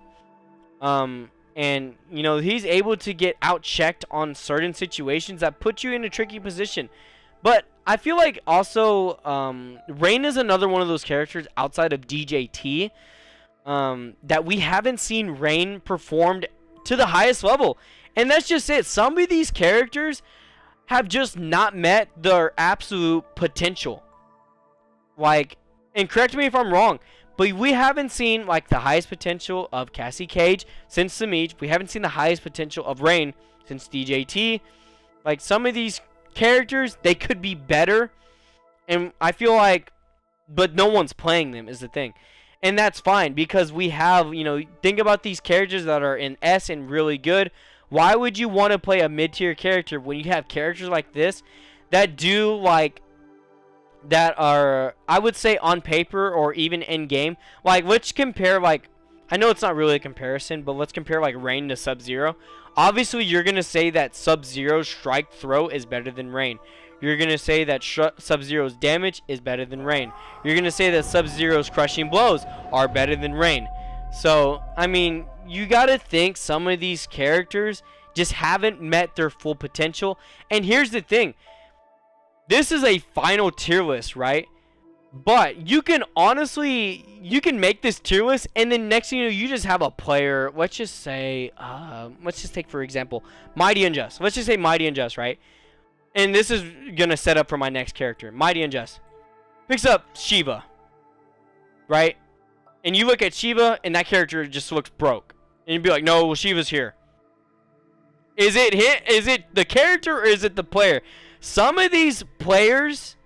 And, you know, he's able to get out-checked on certain situations that put you in a tricky position. But I feel like also Rain is another one of those characters outside of DJT that we haven't seen Rain performed to the highest level. And that's just it. Some of these characters have just not met their absolute potential. Like, and correct me if I'm wrong, but we haven't seen, like, the highest potential of Cassie Cage since Samij. We haven't seen the highest potential of Rain since DJT. Like, some of these characters, they could be better. And I feel like, but no one's playing them is the thing. And that's fine because we have, you know, think about these characters that are in S and really good. Why would you want to play a mid-tier character when you have characters like this that do, like, that are, I would say, on paper or even in-game? Like, let's compare, like, I know it's not really a comparison, but let's compare, like, Rain to Sub-Zero. Obviously, you're going to say that Sub-Zero's strike throw is better than Rain. You're going to say that Sub-Zero's damage is better than Rain. You're going to say that Sub-Zero's crushing blows are better than Rain. So, I mean, you got to think some of these characters just haven't met their full potential. And here's the thing. This is a final tier list, right? But you can honestly, you can make this tier list, and then next thing you know, you just have a player. Let's just say, let's just take, for example, Mighty Unjust. Let's just say Mighty Unjust, right? And this is going to set up for my next character. Mighty Unjust picks up Shiva, right? And you look at Shiva, and that character just looks broke. And you'd be like, no, well, Shiva's here. Is it him? Is it the character, or is it the player? Some of these players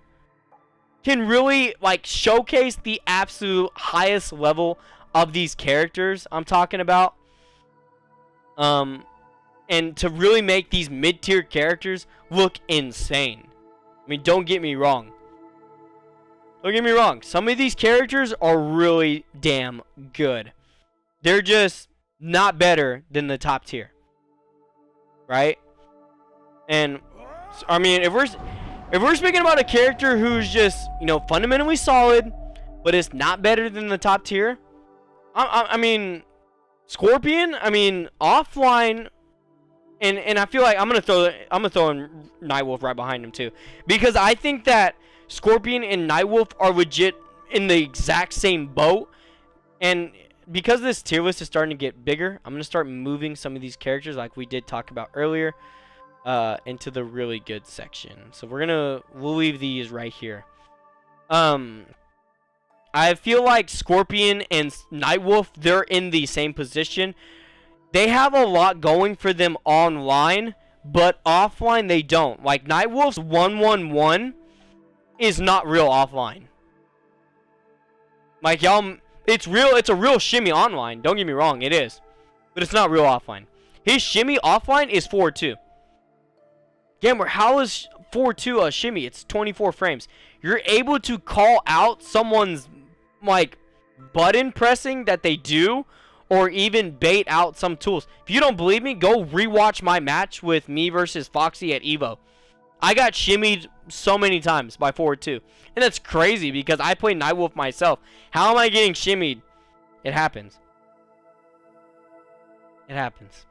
can really, like, showcase the absolute highest level of these characters I'm talking about. And to really make these mid-tier characters look insane. I mean, don't get me wrong. Don't get me wrong. Some of these characters are really damn good. They're just not better than the top tier. Right? And, I mean, if we're speaking about a character who's just, you know, fundamentally solid, but is not better than the top tier, I mean, Scorpion, I mean, offline, and I feel like I'm gonna throw in Nightwolf right behind him too, because I think that Scorpion and Nightwolf are legit in the exact same boat, and because this tier list is starting to get bigger, I'm gonna start moving some of these characters, like we did talk about earlier, into the really good section. So we'll leave these right here. I feel like Scorpion and Nightwolf, they're in the same position. They have a lot going for them online, but offline they don't. Like, Nightwolf's 1-1-1 is not real offline. Like, y'all, it's a real shimmy online. Don't get me wrong, it is. But it's not real offline. His shimmy offline is 4-2. Gamer, how is 4-2 a shimmy? It's 24 frames. You're able to call out someone's, like, button pressing that they do, or even bait out some tools. If you don't believe me, go rewatch my match with me versus Foxy at Evo. I got shimmied so many times by 4-2. And that's crazy because I play Nightwolf myself. How am I getting shimmied? It happens. It happens.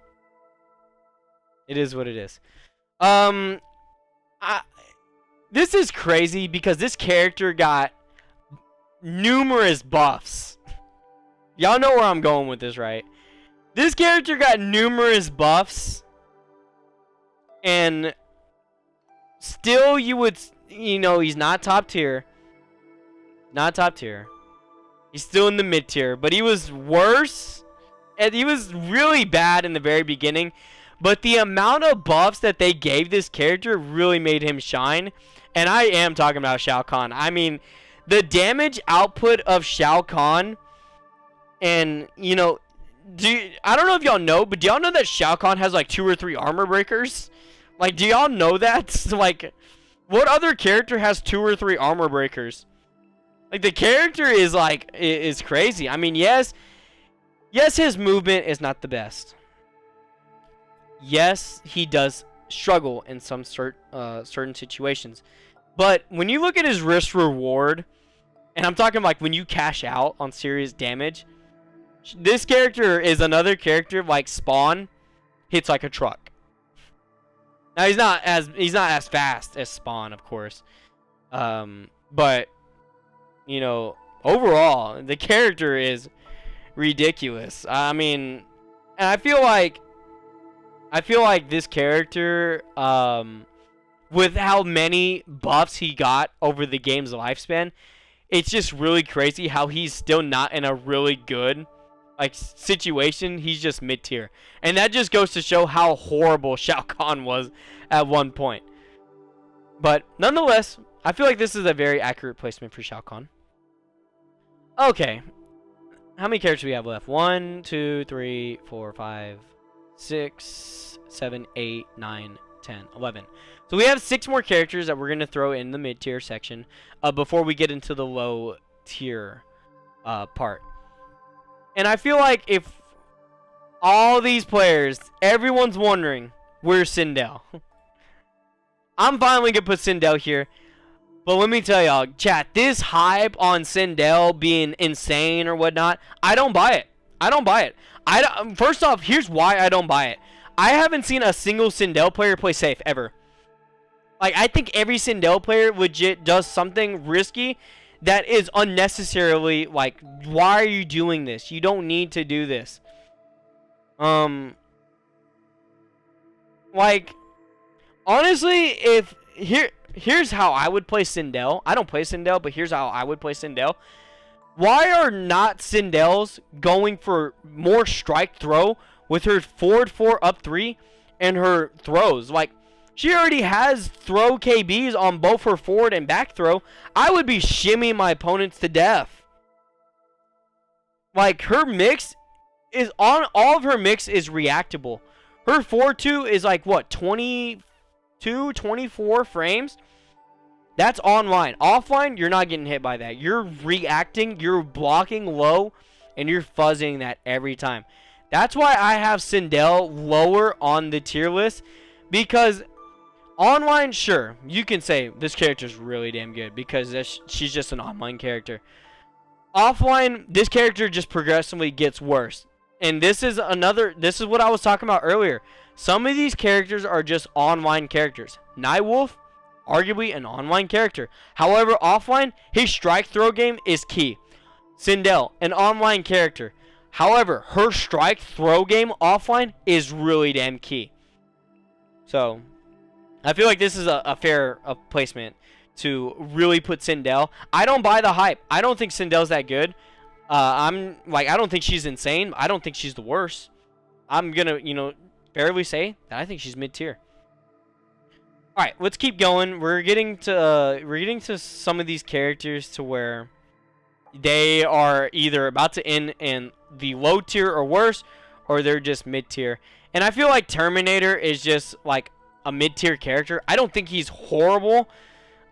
It is what it is. This is crazy because this character got numerous buffs. Y'all know where I'm going with this, right? This character got numerous buffs, and still you would, you know, he's not top tier. Not top tier. He's still in the mid tier, but he was worse, and he was really bad in the very beginning. But the amount of buffs that they gave this character really made him shine. And I am talking about Shao Kahn. I mean, the output of Shao Kahn, and, you know, I don't know if y'all know, but do y'all know that Shao Kahn has like 2 or 3 armor breakers? Like, do y'all know that? Like, what other character has 2 or 3 armor breakers? Like, the character is like, is crazy. I mean, yes, his movement is not the best. Yes, he does struggle in some certain situations. But when you look at his risk reward, and I'm talking like when you cash out on serious damage, This character is another character like Spawn hits like a truck. Now he's not as fast as Spawn, of course. But you know, overall, the character is ridiculous. I mean, and I feel like this character, with how many buffs he got over the game's lifespan, it's just really crazy how he's still not in a really good like situation. He's just mid-tier, and that just goes to show how horrible Shao Kahn was at one point. But nonetheless, I feel like this is a very accurate placement for Shao Kahn. Okay, how many characters do we have left? 1, 2, 3, 4, 5, 6, 7, 8, 9, 10, 11. So we have 6 more characters that we're going to throw in the mid-tier section before we get into the low-tier part. And I feel like if all these players, everyone's wondering, where's Sindel? I'm finally going to put Sindel here. But let me tell y'all, chat, this hype on Sindel being insane or whatnot, I don't buy it. I don't buy it. First off, here's why I don't buy it. I haven't seen a single Sindel player play safe ever. Like, I think every Sindel player legit does something risky that is unnecessarily, like, why are you doing this? You don't need to do this. Like, honestly, here's how I would play Sindel. I don't play Sindel, but here's how I would play Sindel. Why are not Sindels going for more strike throw with her forward 4 up 3 and her throws? Like, she already has throw KBs on both her forward and back throw. I would be shimmying my opponents to death. Like, her mix is on, all of her mix is reactable. Her 4-2 is like, what, 22, 24 frames? That's online. Offline, you're not getting hit by that. You're reacting, you're blocking low, and you're fuzzing that every time. That's why I have Sindel lower on the tier list, because online, sure, you can say this character's really damn good because she's just an online character. Offline, this character just progressively gets worse. And this is what I was talking about earlier. Some of these characters are just online characters. Nightwolf, arguably an online character. However, offline, his strike throw game is key. Sindel, an online character. However, her strike throw game offline is really damn key. So, I feel like this is a fair placement to really put Sindel. I don't buy the hype. I don't think Sindel's that good. I don't think she's insane. I don't think she's the worst. I'm gonna, fairly say that I think she's mid-tier. All right, let's keep going. We're getting to some of these characters to where they are either about to end in the low tier or worse, or they're just mid-tier. And I feel like Terminator is just like a mid-tier character. I don't think he's horrible.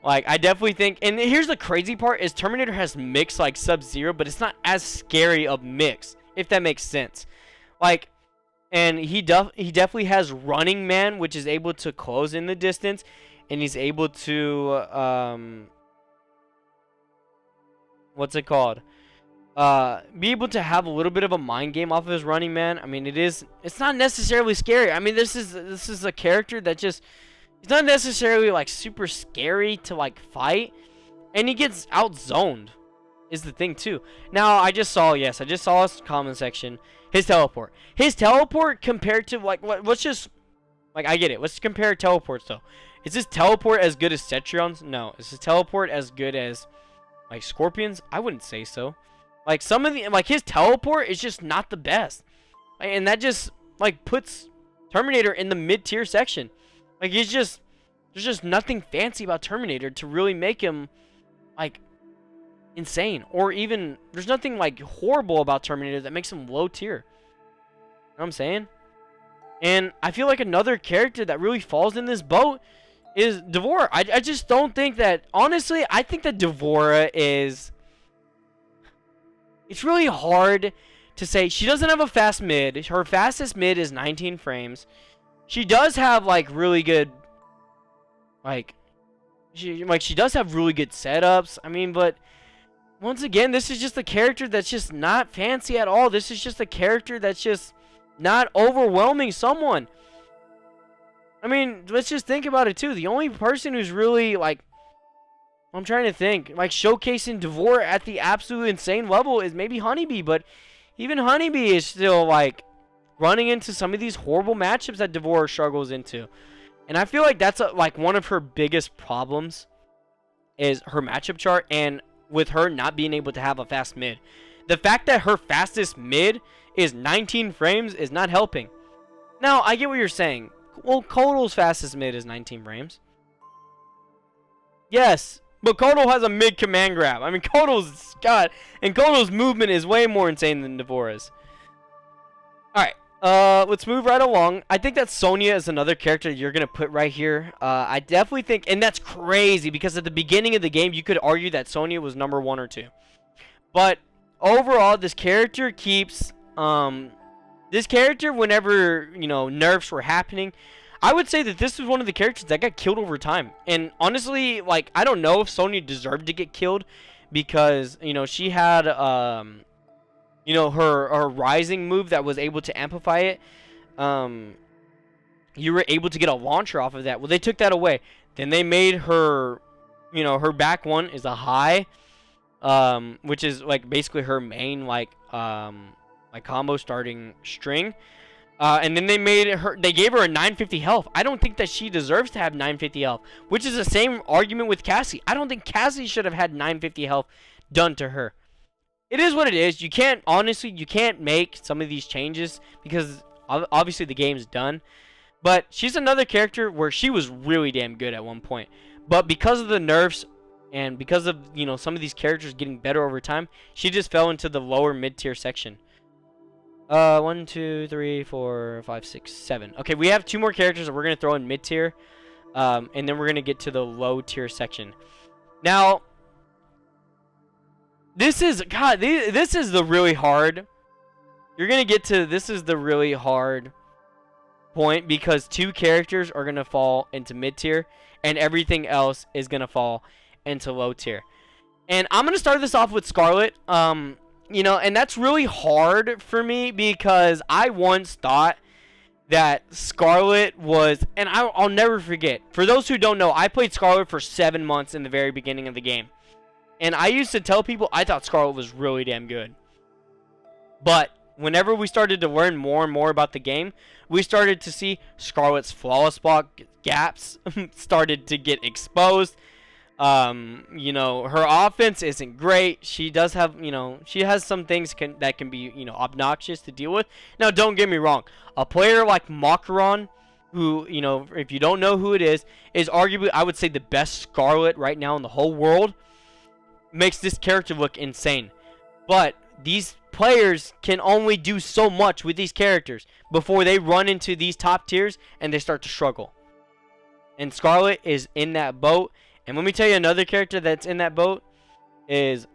Like, I definitely think, and here's the crazy part, is Terminator has mix like Sub-Zero, but it's not as scary of mix, if that makes sense. Like, and he definitely has Running Man, which is able to close in the distance, and he's able to, what's it called? Be able to have a little bit of a mind game off of his Running Man. I mean, it's not necessarily scary. I mean, this is a character that just, it's not necessarily like super scary to like fight, and he gets outzoned is the thing too. Now I just saw his comment section, his teleport compared to like let's just, like, I get it, let's compare teleports though. Is this teleport as good as Cetrion's? No. Is his teleport as good as like Scorpion's? I wouldn't say so. Like, some of the, like, his teleport is just not the best, and that just like puts Terminator in the mid-tier section. Like, there's just nothing fancy about Terminator to really make him, like, insane. Or even, there's nothing, like, horrible about Terminator that makes him low tier. You know what I'm saying? And I feel like another character that really falls in this boat is D'Vorah. I just don't think that, honestly, I think that D'Vorah is, it's really hard to say. She doesn't have a fast mid. Her fastest mid is 19 frames. She does have, like, really good, she does have really good setups. I mean, but once again, this is just a character that's just not fancy at all. This is just a character that's just not overwhelming someone. I mean, let's just think about it too. The only person who's really like, I'm trying to think, like showcasing Devore at the absolute insane level is maybe Honeybee, but even Honeybee is still like running into some of these horrible matchups that Devore struggles into. And I feel like that's like one of her biggest problems is her matchup chart, and with her not being able to have a fast mid. The fact that her fastest mid is 19 frames is not helping. Now, I get what you're saying. Well, Kotal's fastest mid is 19 frames. Yes, but Kotal has a mid command grab. I mean, Kotal's got, and Kotal's movement is way more insane than Devore's. Alright, let's move right along. I think that Sonya is another character you're going to put right here. I definitely think, and that's crazy, because at the beginning of the game, you could argue that Sonya was number 1 or 2. But overall, this character keeps, this character, whenever, you know, nerfs were happening, I would say that this is one of the characters that got killed over time. And honestly, like, I don't know if Sonya deserved to get killed, because, you know, she had, you know, her rising move that was able to amplify it. You were able to get a launcher off of that. Well, they took that away. Then they made her, you know, her back one is a high, which is like basically her main like combo starting string. And then they gave her a 950 health. I don't think that she deserves to have 950 health, which is the same argument with Cassie. I don't think Cassie should have had 950 health done to her. It is what it is. You can't, honestly, you can't make some of these changes because obviously the game's done. But she's another character where she was really damn good at one point. But because of the nerfs and because of, you know, some of these characters getting better over time, she just fell into the lower mid-tier section. 1, 2, 3, 4, 5, 6, 7. Okay, we have 2 more characters that we're going to throw in mid-tier. And then we're going to get to the low-tier section. Now, this is the really hard. You're going to get to, this is the really hard point because 2 characters are going to fall into mid-tier and everything else is going to fall into low-tier. And I'm going to start this off with Scarlet. You know, and that's really hard for me because I once thought that Scarlet was, and I'll never forget. For those who don't know, I played Scarlet for 7 months in the very beginning of the game. And I used to tell people I thought Scarlet was really damn good. But whenever we started to learn more and more about the game, we started to see Scarlet's flawless block gaps started to get exposed. You know, her offense isn't great. She does have, you know, she has some things that can be, you know, obnoxious to deal with. Now, don't get me wrong. A player like Makaron, who, you know, if you don't know who it is arguably, I would say, the best Scarlet right now in the whole world, makes this character look insane. But these players can only do so much with these characters before they run into these top tiers and they start to struggle. And Scarlet is in that boat. And let me tell you, another character that's in that boat is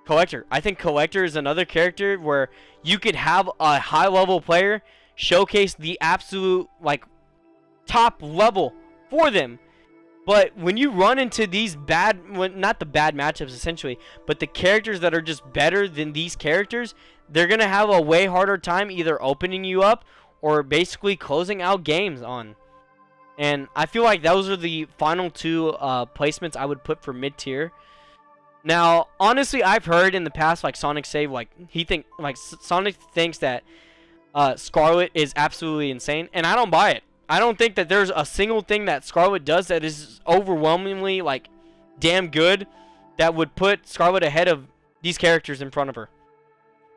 Collector. I think Collector is another character where you could have a high-level player showcase the absolute, like, top level for them. But when you run into these bad, well, not the bad matchups essentially, but the characters that are just better than these characters, they're going to have a way harder time either opening you up or basically closing out games on. And I feel like those are the final 2 placements I would put for mid-tier. Now, honestly, I've heard in the past, like, Sonic say, like, Sonic thinks that Scarlet is absolutely insane, and I don't buy it. I don't think that there's a single thing that Scarlet does that is overwhelmingly, like, damn good that would put Scarlet ahead of these characters in front of her.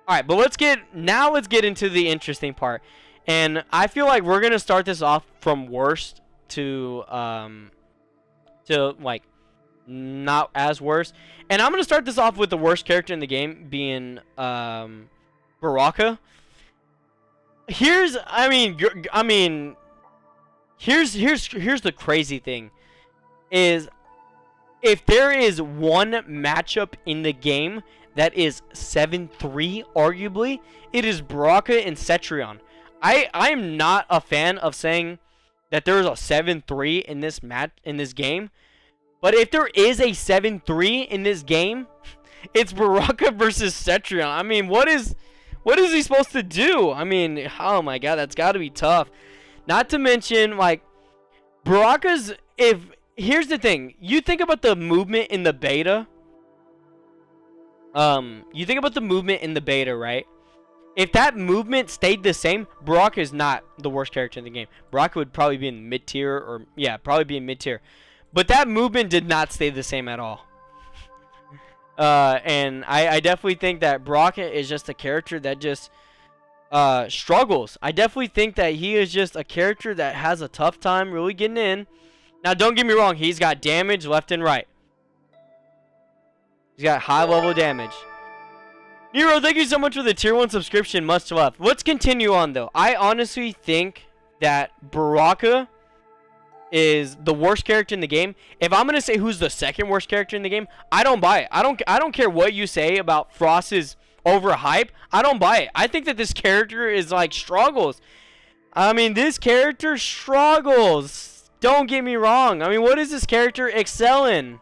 Alright, but let's get into the interesting part. And I feel like we're going to start this off from worst to like, not as worst. And I'm going to start this off with the worst character in the game being, Baraka. Here's the crazy thing is if there is one matchup in the game that is 7-3 arguably, it is Baraka and Cetrion. I'm not a fan of saying that there is a 7-3 in this game, but if there is a 7-3 in this game, It's Baraka versus Cetrion. I mean, what is he supposed to do? I mean, oh my god, that's got to be tough. Not to mention, like, Baraka's, here's the thing. You think about the movement in the beta. You think about the movement in the beta, right? If that movement stayed the same, Baraka is not the worst character in the game. Baraka would probably be in mid-tier, or, yeah, probably be in mid-tier. But that movement did not stay the same at all. And I definitely think that Baraka is just a character that just struggles. I definitely think that he is just a character that has a tough time really getting in. Now, don't get me wrong. He's got damage left and right. He's got high-level damage. Nero, thank you so much for the tier 1 subscription. Much love. Let's continue on, though. I honestly think that Baraka is the worst character in the game. If I'm gonna say who's the second worst character in the game, I don't buy it. I don't care what you say about Frost's overhype. I don't buy it. I think that this character is like struggles. I mean, this character struggles. Don't get me wrong. I mean, what is this character excel in?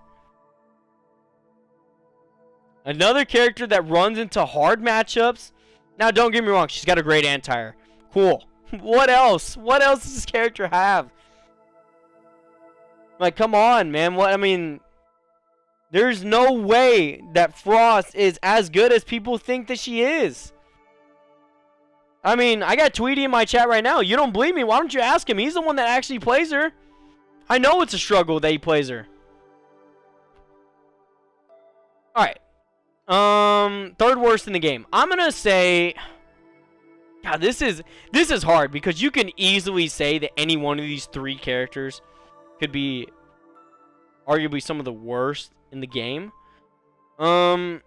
Another character that runs into hard matchups. Now, don't get me wrong. She's got a great anti-air. Cool. What else? What else does this character have? Like, come on, man. What? I mean, there's no way that Frost is as good as people think that she is. I mean, I got Tweety in my chat right now. You don't believe me? Why don't you ask him? He's the one that actually plays her. I know it's a struggle that he plays her. Alright. Third worst in the game. I'm gonna say, God, this is hard because you can easily say that any one of these three characters could be arguably some of the worst in the game. I'm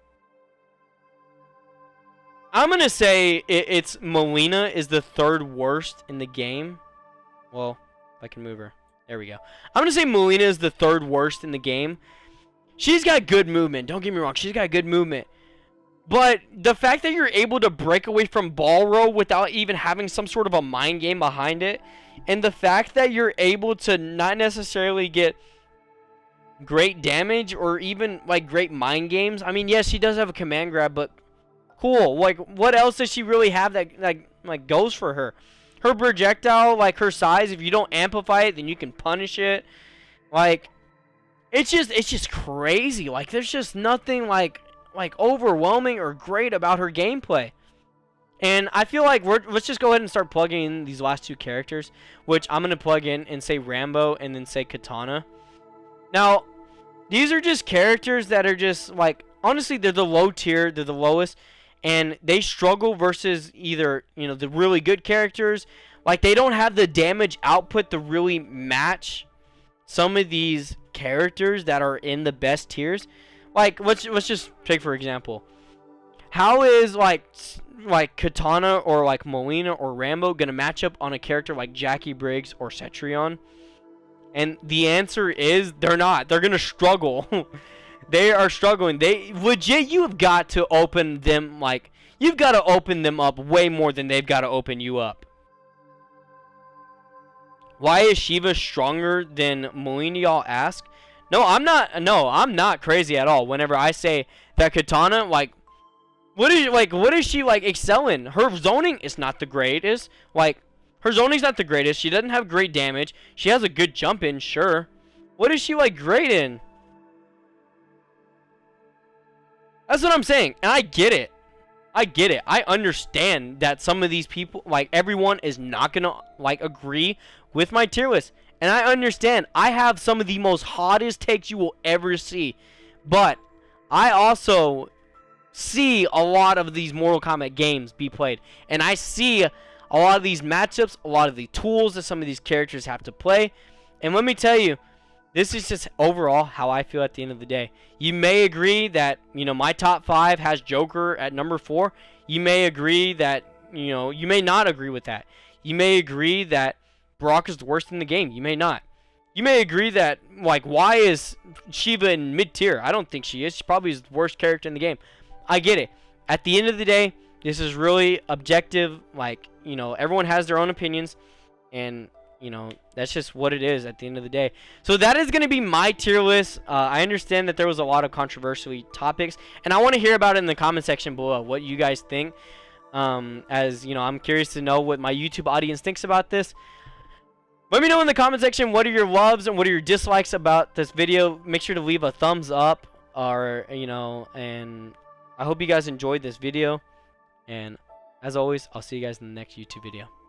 gonna say it's Melina is the third worst in the game. Well, if I can move her. There we go. I'm gonna say Melina is the third worst in the game. She's got good movement. Don't get me wrong. She's got good movement. But the fact that you're able to break away from ball roll without even having some sort of a mind game behind it, and the fact that you're able to not necessarily get great damage or even like great mind games. I mean, yes, she does have a command grab, but cool. Like, what else does she really have that like goes for her? Her projectile, like her size, if you don't amplify it, then you can punish it. Like, it's just crazy. Like, there's just nothing like overwhelming or great about her gameplay. And I feel like let's just go ahead and start plugging in these last two characters, which I'm gonna plug in and say Rambo and then say Katana. Now, these are just characters that are just like, honestly, they're the low tier, they're the lowest, and they struggle versus either, you know, the really good characters. Like, they don't have the damage output to really match some of these characters that are in the best tiers. Like, let's just take for example, how is like Katana or like Melina or Rambo gonna match up on a character like Jackie Briggs or Cetrion? And the answer is they're not. They're gonna struggle. They are struggling. They legit. You've got to open them, like, you've got to open them up way more than they've got to open you up. Why is Shiva stronger than Melina, y'all ask? No, I'm not crazy at all. Whenever I say that Katana, like, what is she like excelling? Her zoning is not the greatest. Like, her zoning's not the greatest. She doesn't have great damage. She has a good jump in, sure. What is she like great in? That's what I'm saying. And I get it. I get it. I understand that some of these people, like, everyone is not gonna like agree with my tier list. And I understand. I have some of the most hottest takes you will ever see. But I also see a lot of these Mortal Kombat games be played. And I see a lot of these matchups, a lot of the tools that some of these characters have to play. And let me tell you, this is just overall how I feel at the end of the day. You may agree that, you know, my top 5 has Joker at number 4. You may agree that, you know, you may not agree with that. You may agree that Brock is the worst in the game. You may not. You may agree that, like, why is Shiva in mid-tier? I don't think she is. She probably is the worst character in the game. I get it. At the end of the day, this is really objective. Like, you know, everyone has their own opinions. And, you know, that's just what it is at the end of the day. So that is going to be my tier list. I understand that there was a lot of controversial topics, and I want to hear about it in the comment section below, what you guys think. As you know, I'm curious to know what my YouTube audience thinks about this. Let me know in the comment section what are your loves and what are your dislikes about this video. Make sure to leave a thumbs up, or you know, and I hope you guys enjoyed this video. And as always, I'll see you guys in the next YouTube video.